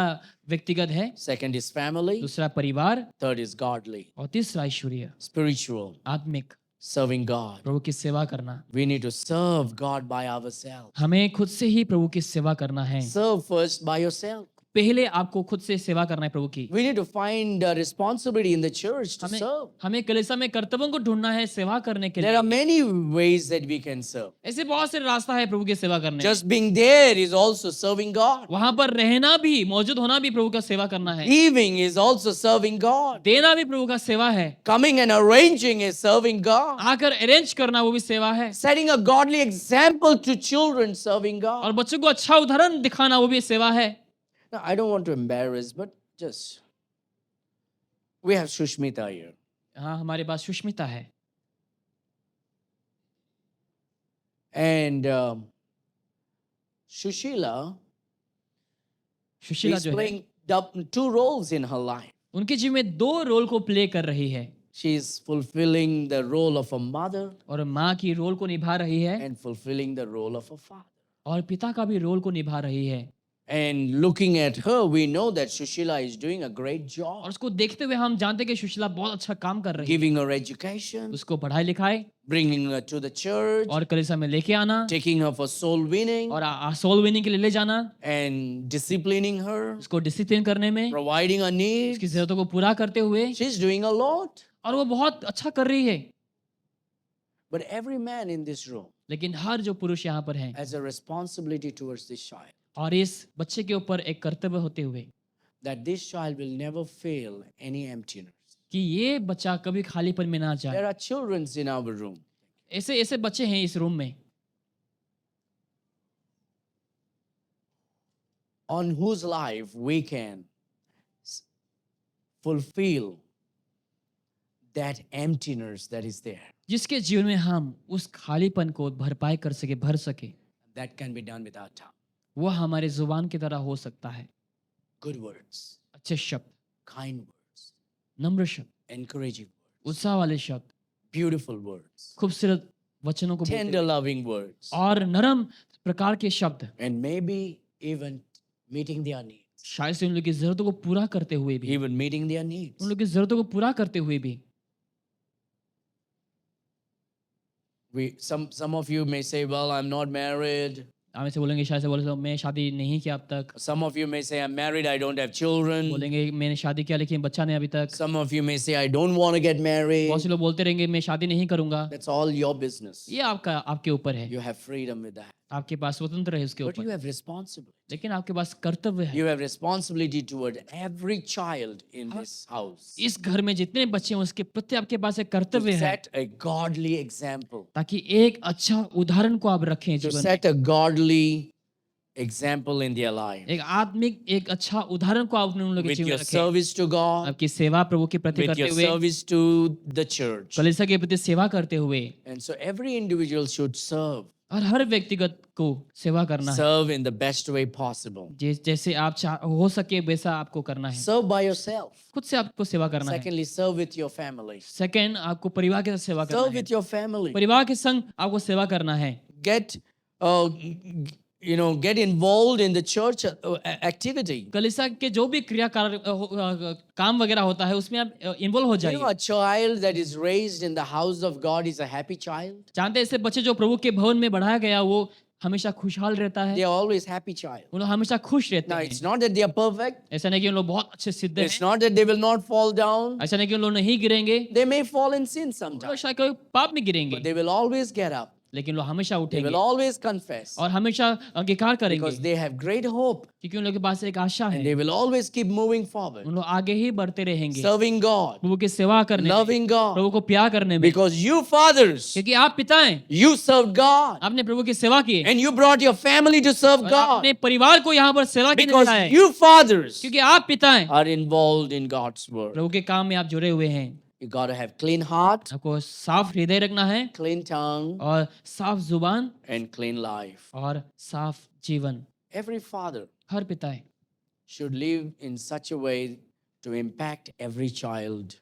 व्यक्तिगत है, second is family, दूसरा परिवार third is godly. और तीसरा ईश्वरीय Spiritual, आत्मिक, serving God. प्रभु की सेवा करना। We need to serve God by ourselves. हमें खुद से ही प्रभु की सेवा करना है। Serve first by yourself. पहले आपको खुद से सेवा करना है प्रभु की। We need to find a responsibility in the church to serve. हमें कलीसिया में कर्तव्यों को ढूंढना है सेवा करने के There लिए। are many ways that we can serve. ऐसे बहुत से रास्ता है प्रभु की सेवा करने। Just being there is also serving God. वहां पर रहना भी, मौजूद होना भी प्रभु का सेवा करना है। Giving is also serving God. देना भी प्रभु का सेवा है। Coming and arranging is serving God. आकर अरेंज करना वो भी सेवा है। Setting a godly example to children, serving और God. बच्चों को अच्छा उदाहरण दिखाना वो भी सेवा है। Now, I don't want to embarrass, but just we have Shushmita here. हाँ, हमारे पास सुष्मिता है And Shushila सुशीला is जो है playing two roles in her life. उनके जीवन में 2 रोल को प्ले कर रही है She is fulfilling the role of a mother और माँ की रोल को निभा रही है and fulfilling the role of a father. और पिता का भी रोल को निभा रही है And looking at her, we know that Sushila is doing a great और job, उसको देखते हुए हम जानते हैं कि सुशीला बहुत अच्छा काम कर रही है giving her education, उसको पढ़ाई लिखाई bringing her to the church, और कलीसिया में लेके आना taking her for soul winning, और सोल विनिंग के लिए ले जाना and disciplining her, उसको डिसिप्लिन करने में providing her needs. उसकी जरूरतों को पूरा करते हुए She's doing a lot. और वो बहुत अच्छा कर रही है But every man in this room लेकिन हर जो पुरुष यहाँ पर है has a responsibility towards this child, और इस बच्चे के ऊपर एक कर्तव्य होते हुए that this child will never feel any emptiness. कि ये बच्चा कभी खालीपन में ना जाए There are children in our room. ऐसे ऐसे बच्चे हैं इस रूम में On whose life we can fulfill that emptiness that is there. जिसके जीवन में हम उस खालीपन को भरपाई कर सके भर सके That can be done with our tongue. वो हमारे जुबान की तरह हो सकता है Good words, अच्छे शब्द kind words, नम्र शब्द encouraging words, उत्साह वाले शब्द beautiful words, खूबसूरत वचनों को बोलते tender हुए, loving words, और नरम प्रकार के शब्द and maybe even meeting their needs. शायद से उन लोग की जरूरतों को पूरा करते हुए भी Even meeting their needs. उन लोग की जरूरतों को पूरा करते हुए भी Some of you may say, well, I'm not married. आप ऐसे बोलेंगे शायद से बोले मैं शादी नहीं किया अब तक Some of you may say, I'm married, I don't have children. बोलेंगे मैंने शादी किया लेकिन बच्चा नहीं अभी तक Some of you may say, I don't want to get married. बहुत से लोग बोलते रहेंगे मैं शादी नहीं करूंगा That's all your business. ये आपके ऊपर है You have freedom with that. आपके पास स्वतंत्र है उसके But you ऊपर have responsibility. लेकिन आपके पास कर्तव्य है You have responsibility toward every child in this house. इस घर में जितने बच्चे हैं उसके प्रति आपके पास एक कर्तव्य To है set a godly example. ताकि एक अच्छा उदाहरण को आप रखें To जीवन में set a godly example in their life. एक आत्मिक एक अच्छा उदाहरण को आप उन लोगों के With जीवन में your रखें service to God, आपकी सेवा प्रभु के प्रति with करते your हुए service to the church. कलीसिया के प्रति सेवा करते हुए And so every individual should serve. और हर व्यक्तिगत को सेवा करना है Serve in the best way possible. जैसे आप हो सके वैसा आपको करना है Serve by yourself. खुद से आपको सेवा करना है Secondly, serve with your family. Second आपको परिवार के साथ सेवा करना Serve है with your family. परिवार के संग आपको सेवा करना है Get, get involved in the church activity. कलीसिया के जो भी काम वगैरह होता है उसमें आप इन्वॉल्व हो You know, जाइए a child that is raised in the house of God is a happy child. जानते हैं ऐसे बच्चे जो प्रभु के भवन में बढ़ाया गया वो हमेशा खुशहाल रहता है They are always happy child. वो लोग हमेशा खुश रहते Now, हैं it's not that they are perfect. ऐसा नहीं कि उन लोग बहुत अच्छे सिद्ध It's हैं not that they will not fall down. ऐसा नहीं कि उन लोग नहीं गिरेंगे They may fall in sin वो लोग sometimes, शायद कभी पाप में गिरेंगे but they will always get up. लेकिन लोग हमेशा They उठेंगे will always confess और हमेशा अंगीकार करेंगे because they have great hope क्योंकि उन लोगों के पास एक आशा and है they will always keep moving forward, उन लोग आगे ही बढ़ते रहेंगे serving God, प्रभु की सेवा करने में loving God. प्रभु को प्यार करने में Because you fathers, क्योंकि आप पिता हैं you served God आपने प्रभु की सेवा की and you brought your family to serve और God. अपने परिवार को यहाँ पर सेवा के लिए Because लाए you fathers क्योंकि आप पिता हैं are involved in God's word. प्रभु के काम में आप जुड़े हुए हैं You got to have clean heart, आपको साफ हृदय रखना है clean tongue, और साफ जुबान and clean life. और साफ जीवन Every father हर पिता है should live in such a way to impact every child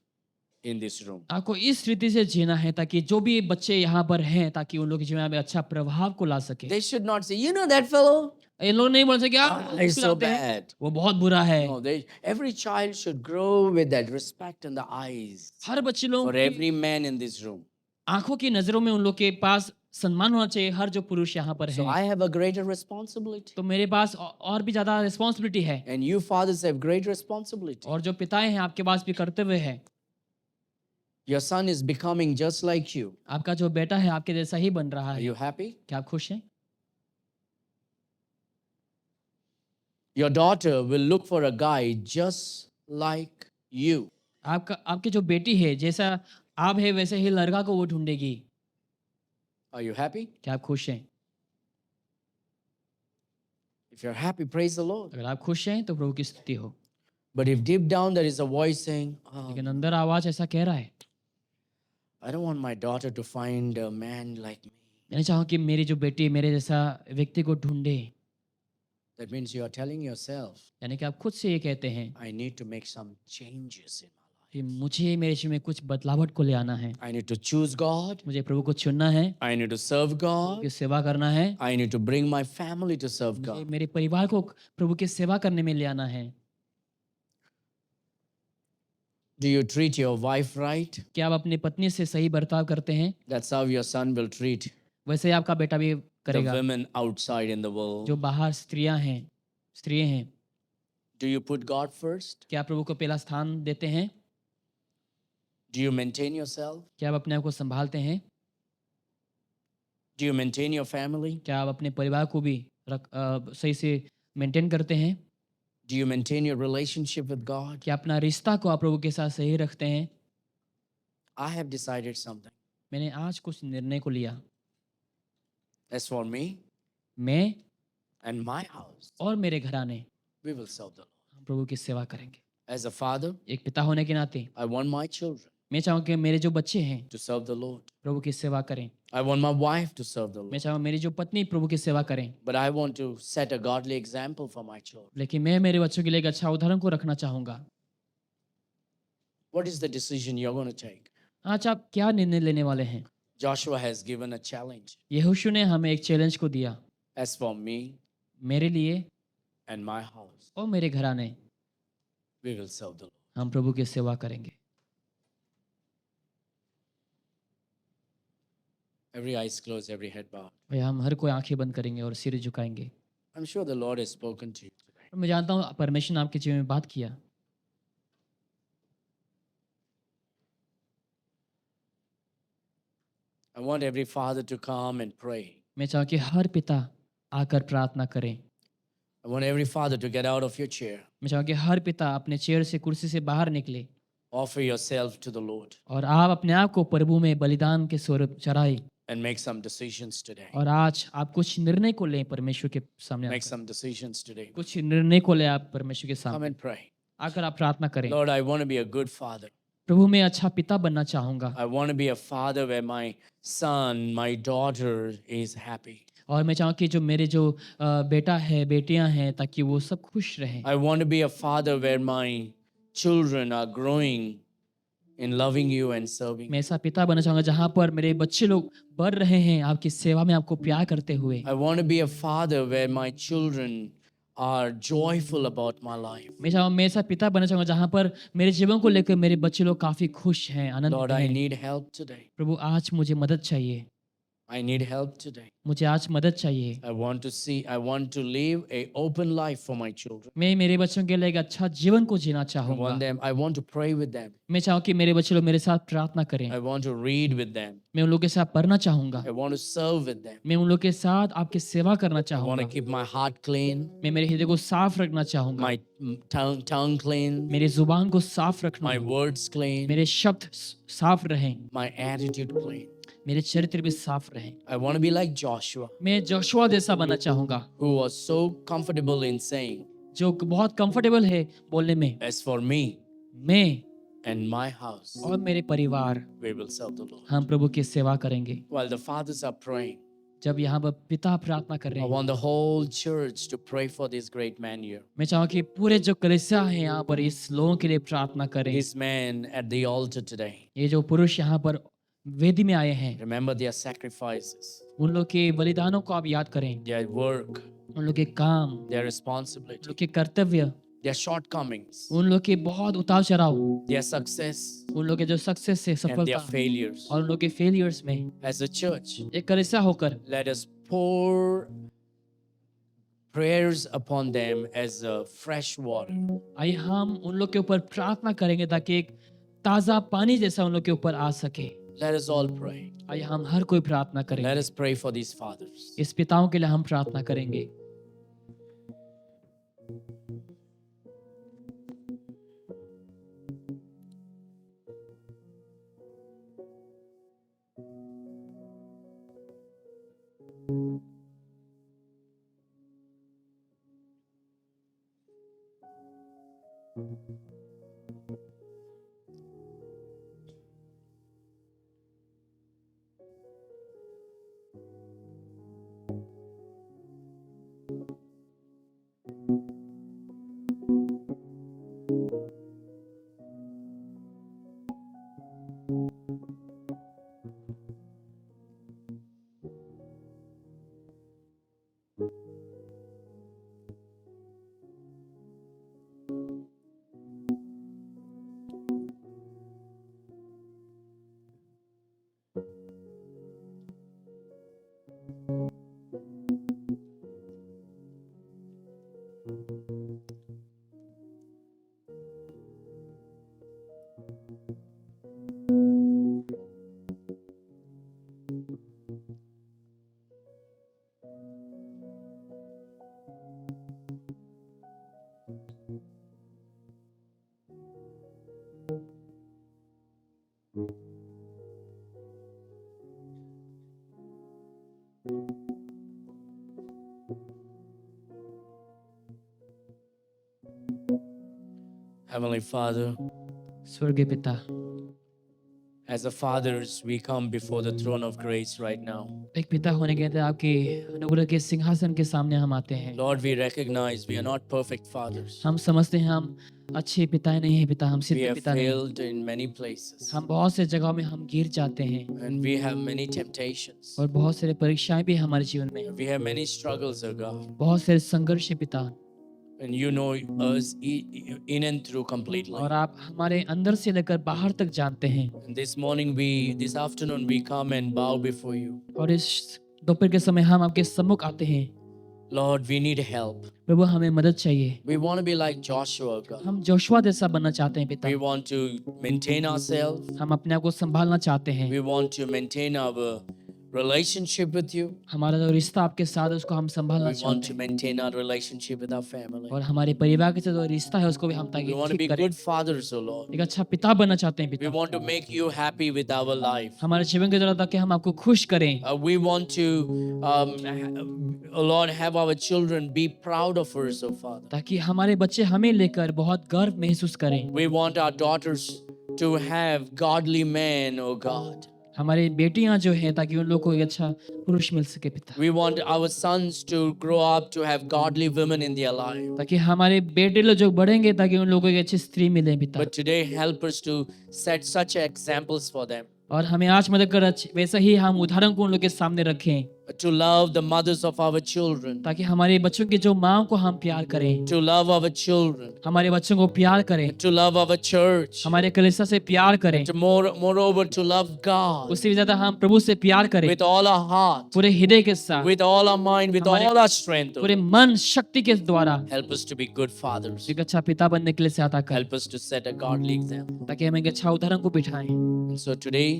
in this room. आपको इस रीति से जीना है ताकि जो भी बच्चे यहाँ पर हैं ताकि उन लोग के जीवन में अच्छा प्रभाव को ला सके They should not say, you know that fellow? ये लोग नहीं बोल सके He's so bad. वो बहुत बुरा है No, every child should grow with that respect in the eyes हर बच्चे लोग for every man in this room. आंखों की नजरों में उन लोग के पास सम्मान होना चाहिए हर जो पुरुष यहाँ पर So है I have a greater responsibility. तो मेरे पास और भी ज्यादा रिस्पॉन्सिबिलिटी है And you fathers have great responsibility. और जो पिताएं हैं आपके पास भी कर्तव्य है Your son is becoming just like you. आपका जो बेटा है आपके जैसा ही बन रहा Are है you happy? क्या आप खुश हैं Your daughter will look for a guy just like you. आपकी जो बेटी है जैसा आप है वैसे ही लड़का को वो ढूंढेगी Are you happy? क्या आप खुश हैं If you're happy, praise the Lord. अगर आप खुश हैं तो प्रभु की स्तुति हो But if deep down there is a voice saying, oh, लेकिन अंदर आवाज ऐसा कह रहा है I don't want my daughter to find a man like me. मैं चाहूँ कि मेरी जो बेटी मेरे जैसा व्यक्ति को ढूंढे That means you are telling yourself, यानी कि आप खुद से ये कहते हैं I need to make some changes in my life. कि मुझे मेरे जीवन में कुछ बदलावट को ले आना है, I need to choose God. मुझे प्रभु को चुनना है, I need to serve Prabhu God. की सेवा करना है, I need to bring my family to serve मुझे God. मेरे परिवार को प्रभु की सेवा करने में ले आना है। Do you treat your wife right? क्या आप अपनी पत्नी से सही बर्ताव करते हैं? That's how your son will treat वैसे ही आपका बेटा भी the करेगा। women outside in the जो world. बाहर स्त्रियां हैं, Do you put God first? क्या प्रभु को पहला स्थान देते हैं? Do you maintain yourself? क्या आप अपने आप को संभालते हैं? Do you maintain your family? क्या आप अपने परिवार को भी सही से मेंटेन करते हैं? Do you maintain your relationship with God? क्या अपना रिश्ता को आप प्रभु के साथ सही रखते हैं? I have decided something. मैंने आज कुछ निर्णय को लिया, As for me मैं and my house, और मेरे घराने we will serve the Lord. हम प्रभु की सेवा करेंगे। As a father, एक पिता होने के नाते I want my children मैं चाहूँ कि मेरे जो बच्चे हैं to serve the Lord. प्रभु की सेवा करें। I want my wife to serve the मैं Lord. चाहूँ मेरी जो पत्नी प्रभु की सेवा करें, But I want to set a godly example for my children. लेकिन मैं मेरे बच्चों के लिए एक अच्छा उदाहरण को रखना चाहूँगा। What is the decision you're going to take? आज आप क्या निर्णय लेने वाले हैं? Joshua has given a challenge. यहोशू ने हमें एक चैलेंज को दिया, As for me मेरे लिए and my house, और मेरे घराने we will serve the Lord. हम प्रभु की सेवा करेंगे। Every eyes closed, every head bowed. भाई हम हर कोई आंखें बंद करेंगे और सिर झुकाएंगे। I'm sure the Lord has spoken to you today. और मैं जानता हूँ परमेश्वर ने आपके जीवन में बात किया। I want every father to come and pray. मैं चाहूँ कि हर पिता आकर प्रार्थना करें। I want every father to get out of your chair. मैं चाहूँ कि हर पिता अपने चेयर से, कुर्सी से बाहर निकले Offer yourself to the Lord और आप अपने आप को प्रभु में बलिदान के स्वरूप चढ़ाएं and make some decisions today. और आज आप कुछ निर्णय को लें परमेश्वर के सामने Make आकर। some decisions today. कुछ निर्णय को ले आप परमेश्वर के Come सामने and pray. आकर आप प्रार्थना करें। Lord, I want to be a good father. प्रभु मैं अच्छा पिता बनना चाहूँगा I want to be a father where my son, my daughter is happy. और मैं चाहूँ कि जो मेरे जो बेटा है, बेटियां हैं, ताकि वो सब खुश रहें। I want to be a father where my children are growing in loving you and serving. मैं ऐसा पिता बनना चाहूँगा जहाँ पर मेरे बच्चे लोग बढ़ रहे हैं आपकी सेवा में, आपको प्यार करते हुए। I want to be a father where my children are joyful about my life. मैं ऐसा पिता बनना चाहूँगा जहाँ पर मेरे जीवन को लेकर मेरे बच्चे लोग काफी खुश हैं, Lord, आनंदित I हैं। need help today. प्रभु आज मुझे मदद चाहिए, I need help today. मुझे आज मदद चाहिए। I want to live a open life for my children. मैं मेरे बच्चों के लिए एक अच्छा जीवन को जीना चाहूँगा। I want to pray with them. मैं चाहूँ कि मेरे बच्चे लोग मेरे साथ प्रार्थना करें। I want to read with them. मैं उन लोगों के साथ पढ़ना चाहूँगा। I want to serve with them. मैं उन लोगों के साथ आपकी सेवा करना I want चाहूँगा। to keep my heart clean, मैं मेरे हृदय को साफ रखना चाहूँगा, my tongue clean, मेरे जुबान को साफ रखना, my words clean, मेरे शब्द साफ रहें, my attitude clean. मेरे चरित्र भी साफ रहें। I want to be like Joshua, मैं जोशुआ जैसा बनना चाहूँगा, who was so comfortable in saying, जो बहुत कंफर्टेबल है बोलने में, as for me मैं and my house, और मेरे परिवार we will serve the Lord. हम प्रभु की सेवा करेंगे। While the fathers are praying, जब यहाँ पर पिता प्रार्थना कर रहे I हैं, want the whole church to pray for this great man here. मैं चाहूँ कि पूरे जो कलीसिया है यहाँ पर इस लोगों के लिए प्रार्थना करें। This man at the altar today, ये जो पुरुष यहाँ पर वेदी में आए हैं, remember their sacrifices, उन लोग के बलिदानों को आप याद करें, their work, उन लोग के काम, their उन responsibility, लोग के कर्तव्य, their shortcomings, उन लोग के बहुत उतार चढ़ाव, their success, उन लोग के जो सक्सेस है, and their सफलता, failures. और उन लोग के फेलियर्स में As a church, एक कलीसिया होकर let us pour prayers upon them as fresh water. आइए हम उन लोग के ऊपर प्रार्थना करेंगे ताकि एक ताज़ा पानी जैसा उन लोग के ऊपर आ सके। Let us all pray. आइए हम हर कोई प्रार्थना Let करेंगे। us pray for these fathers. इस पिताओं के लिए हम प्रार्थना करेंगे। Heavenly Father, स्वर्गीय पिता, as a fathers, we come before the throne of grace right now. एक पिता होने के नाते आपके अनुग्रह के सिंहासन के सामने हम आते हैं। Lord, we recognize we are not perfect fathers. हम समझते हैं हम अच्छे पिता नहीं है पिता, हम We सिद्ध have पिता नहीं। failed in many places. हम बहुत से जगहों में हम गिर जाते हैं And we have many temptations. और बहुत सारे परीक्षाएं भी हमारे जीवन में, We have many struggles, O God. बहुत सारे संघर्ष है पिता, And you know us in and through completely. और आप हमारे अंदर से लेकर बाहर तक जानते हैं। And this afternoon, we come and bow before you. और इस दोपहर के समय हम आपके सम्मुख आते हैं। Lord, we need help. प्रभु हमें मदद चाहिए। We want to be like Joshua, God. हम जोशुआ जैसा बनना चाहते हैं पिता। We want to maintain ourselves. हम अपने आप को संभालना चाहते हैं। We want to maintain our relationship with you. हमारा जो रिश्ता आपके साथ है उसको हम संभालना We want चाहते to हैं, maintain our relationship with our family. और हमारे परिवार के साथ जो रिश्ता है उसको भी हम ताकि We want to be ठीक करें। good fathers, O Lord. एक अच्छा पिता बनना चाहते हैं We पिता। want to make you happy with our life. हमारे जीवन के द्वारा ताकि हम आपको खुश करें। We want to, Lord, have our children be proud of us, O Father. ताकि हमारे बच्चे हमें लेकर बहुत गर्व महसूस करें। We want our daughters to have godly men, O God. हमारी बेटियां जो हैं ताकि उन लोगों को एक अच्छा पुरुष मिल सके पिता, We want our sons to grow up to have godly women in their life. ताकि हमारे बेटे लोग जो बढ़ेंगे ताकि उन लोगों को एक अच्छी स्त्री मिले पिता। But today, help us to set such examples for them. और हमें आज मदद कर वैसा ही हम उदाहरण को उन लोगों के सामने रखें, To love the mothers of our children. ताकि हमारे बच्चों की जो माँ को हम प्यार करें, To love our children. हमारे बच्चों को प्यार करें, To love our church. हमारे कलीसिया से प्यार करें, To moreover, to love God उससे भी ज्यादा हम प्रभु से प्यार करें, with all our heart, पूरे हृदय के साथ, with all our mind, with हमारे- all our strength. पूरे मन शक्ति के द्वारा Help us to be good fathers. एक अच्छा पिता बनने के लिए सहायता कर, Help us to set a godly example. ताकि हम एक अच्छा उदाहरण को बिठाएं। And so today,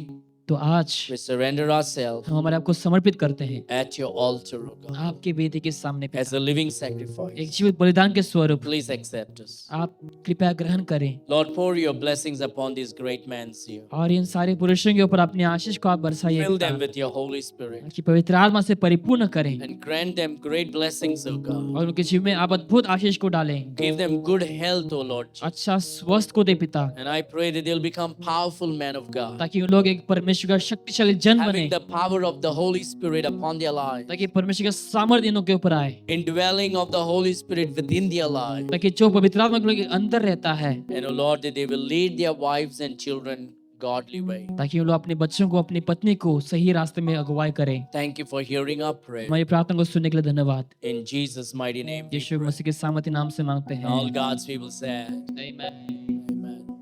तो आज we surrender ourselves हम हमारे आप को समर्पित करते हैं at your altar, O God, आपके वेदी के सामने as पिता, a living एक sacrifice. जीवित बलिदान के स्वरूप Please accept us. आप कृपया ग्रहण करें, Lord, pour your blessings upon these great men here. और इन सारे पुरुषों के ऊपर अपनी आशीष को आप बरसाइए Fill पिता, them with your Holy Spirit कि पवित्र आत्मा से परिपूर्ण करें and grant them great blessings, O God. और उनके जीवन में आप अद्भुत आशीष को डालें, Give them good health, O Lord Jesus. अच्छा स्वस्थ को दे पिता, And I pray that they'll become powerful men of God, ताकि उन लोग एक परमेश्वर का शक्तिशाली जन बने, having the power of the Holy Spirit upon their lives, ताकि परमेश्वर का सामर्थ्य इनके ऊपर आए, indwelling of the Holy Spirit within their lives. ताकि जो पवित्र आत्मा के लोग के अंदर रहता है, And, O Lord, that they will lead their wives and children godly way. ताकि उन लोग अपने बच्चों को अपनी पत्नी को सही रास्ते में अगुवाई करें। Thank you for hearing our prayer. हमारी प्रार्थना को सुनने के लिए धन्यवाद। In Jesus' mighty name, we Yeshu pray. मसीह के सामर्थ्य नाम से मांगते And हैं। all God's people said, Amen. Amen.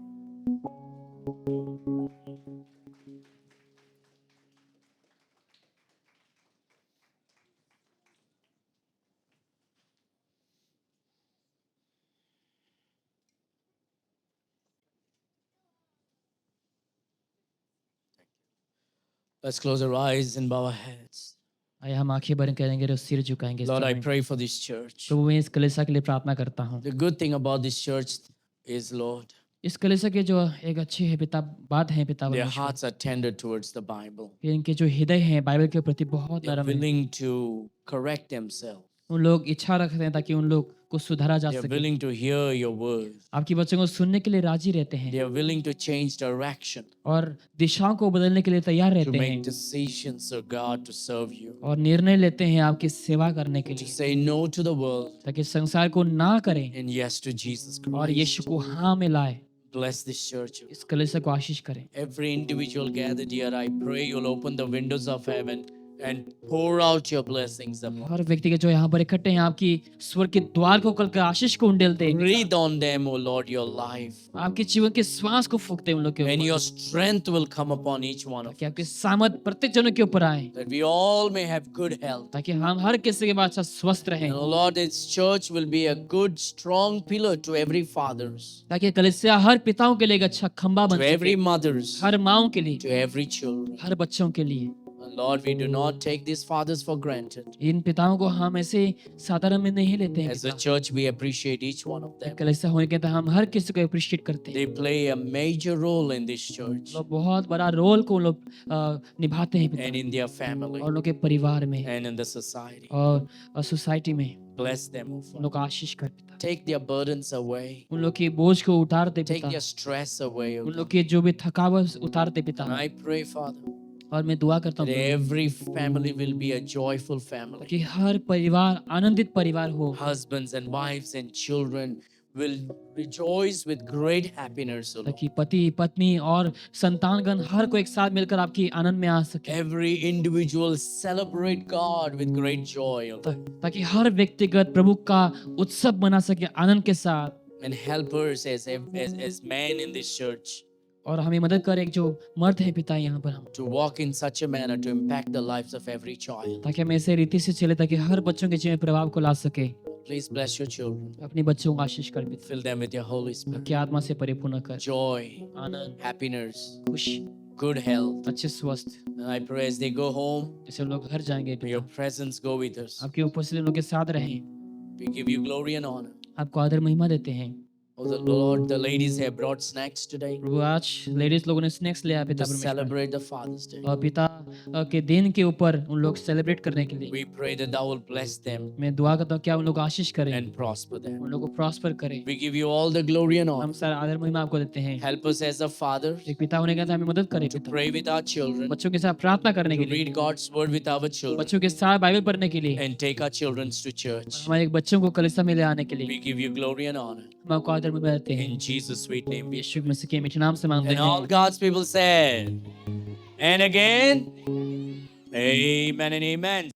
Let's close our eyes and bow our heads. आइए हम आंखें बंद करेंगे और सिर झुकाएंगे इस Lord, I समय। pray for this church. प्रभु मैं इस कलीसिया के लिए प्रार्थना करता हूँ। The good thing about this church is, Lord, इस कलीसिया के जो एक अच्छी है पिता बात है पिता their परमेश्वर, hearts are tender towards the Bible. कि इनके जो हृदय हैं बाइबल के प्रति बहुत They're नरम है। willing to correct themselves. उन लोग इच्छा रखते हैं ताकि उन लोग को सुधारा जा They're सके। willing to hear your words. आपकी बच्चों को सुनने के लिए राजी रहते हैं They're willing to change direction, और दिशाओं को बदलने के लिए तैयार to रहते make हैं decisions, oh God, to serve you. और निर्णय लेते हैं आपकी सेवा करने के To लिए, say no to the world ताकि संसार को ना करें and yes to Jesus और Christ. यीशु को हाँ में लाए। Bless this church. इस कलीसिया को आशीष करें। Every individual gathered here, I pray you'll open the windows of heaven and pour out your blessings upon. हर व्यक्ति के जो यहाँ पर इकट्ठे हैं आपकी स्वर्ग के द्वार को खोलकर आशीष को उंडेलते हैं। Breathe on them, O Lord, your life. आपके जीवन के श्वास को फूकते हैं उन लोग के And ऊपर, your strength will come upon each one of कि us. आपके सामर्थ प्रत्येक जनों के ऊपर आए, That we all may have good health. ताकि हम हर किसी के बाद अच्छा स्वस्थ रहें, And, O Lord, this church will be a good, strong pillar to every fathers, ताकि कलीसिया हर पिताओं के लिए एक अच्छा खंबा to बन every सके, mothers, हर माओं के लिए, to every children. हर बच्चों के लिए। And Lord, we do not take these fathers for granted. इन पिताओं को हम ऐसे साधारण में नहीं लेते हैं As a पिता। church, we appreciate each one of them. कलीसिया होने के तो हम हर किसी को अप्रिशिएट करते हैं। They play a major role in this church लोग बहुत बड़ा रोल को लोग निभाते हैं पिता, and in their family और लोग के परिवार में and in the society. और सोसाइटी में। Bless them, O उन Father. लोग को आशीष कर पिता, Take their burdens away. उन लोग के बोझ को उतार दे Take पिता, their stress away, O उन God. लोग के जो भी थकावट उतार दे पिता। And I pray, Father, और मैं दुआ करता that हूँ every family will be a joyful family. कि हर परिवार आनंदित परिवार हो, Husbands and wives and children will rejoice with great happiness, O Lord. ताकि पति पत्नी और संतानगण हर को एक साथ मिलकर आपकी आनंद में आ सके, Every individual celebrate God with great joy, O Lord. ताकि हर व्यक्तिगत प्रभु का उत्सव मना सके आनंद के साथ। And help us as men in this church और हमें मदद करे एक जो मर्द है पिता यहाँ पर हम, to walk in such a manner to impact the lives of every child. ताकि हम ऐसे रीति से चले ताकि हर बच्चों के जीवन में प्रभाव को ला सके। Please bless your children. अपने बच्चों को आशीष कर पिता, Fill them with your Holy Spirit. कि आत्मा से परिपूर्ण कर, Joy, आनंद, happiness, खुशी, good health. अच्छे स्वस्थ। And I pray as they go home, जैसे लोग घर जाएंगे may your पिता, presence go with us. आपके उपस्थिति लोग के साथ रहें। We give you glory and honor. आपको आदर महिमा देते हैं। Oh, the Lord, the ladies have brought snacks today प्रभु आज लेडीज लोगों ने स्नैक्स ले आया पिता to परमेश्वर, celebrate the Father's Day. और पिता के दिन के ऊपर उन लोग सेलिब्रेट करने के लिए We pray that thou will bless them मैं दुआ करता हूँ क्या उन लोग को आशीष करें, and prosper them. उन लोग को प्रॉस्पर करें। We give you all the glory and हम honor. सारा आदर महिमा आपको देते हैं। Help us as a father एक पिता होने का हमें मदद करें to पिता, pray with our children, बच्चों के साथ प्रार्थना करने के to लिए, read God's word with our children, बच्चों के साथ बाइबल पढ़ने के लिए, and take our children to church. हमारे बच्चों को कलीसिया में ले आने के लिए We give you glory and honor. हम आपको आदर महिमा देते हैं। In Jesus' sweet name we यीशु मसीह के मीठे नाम से मांगते And all हैं। God's people said, and again, amen and amen.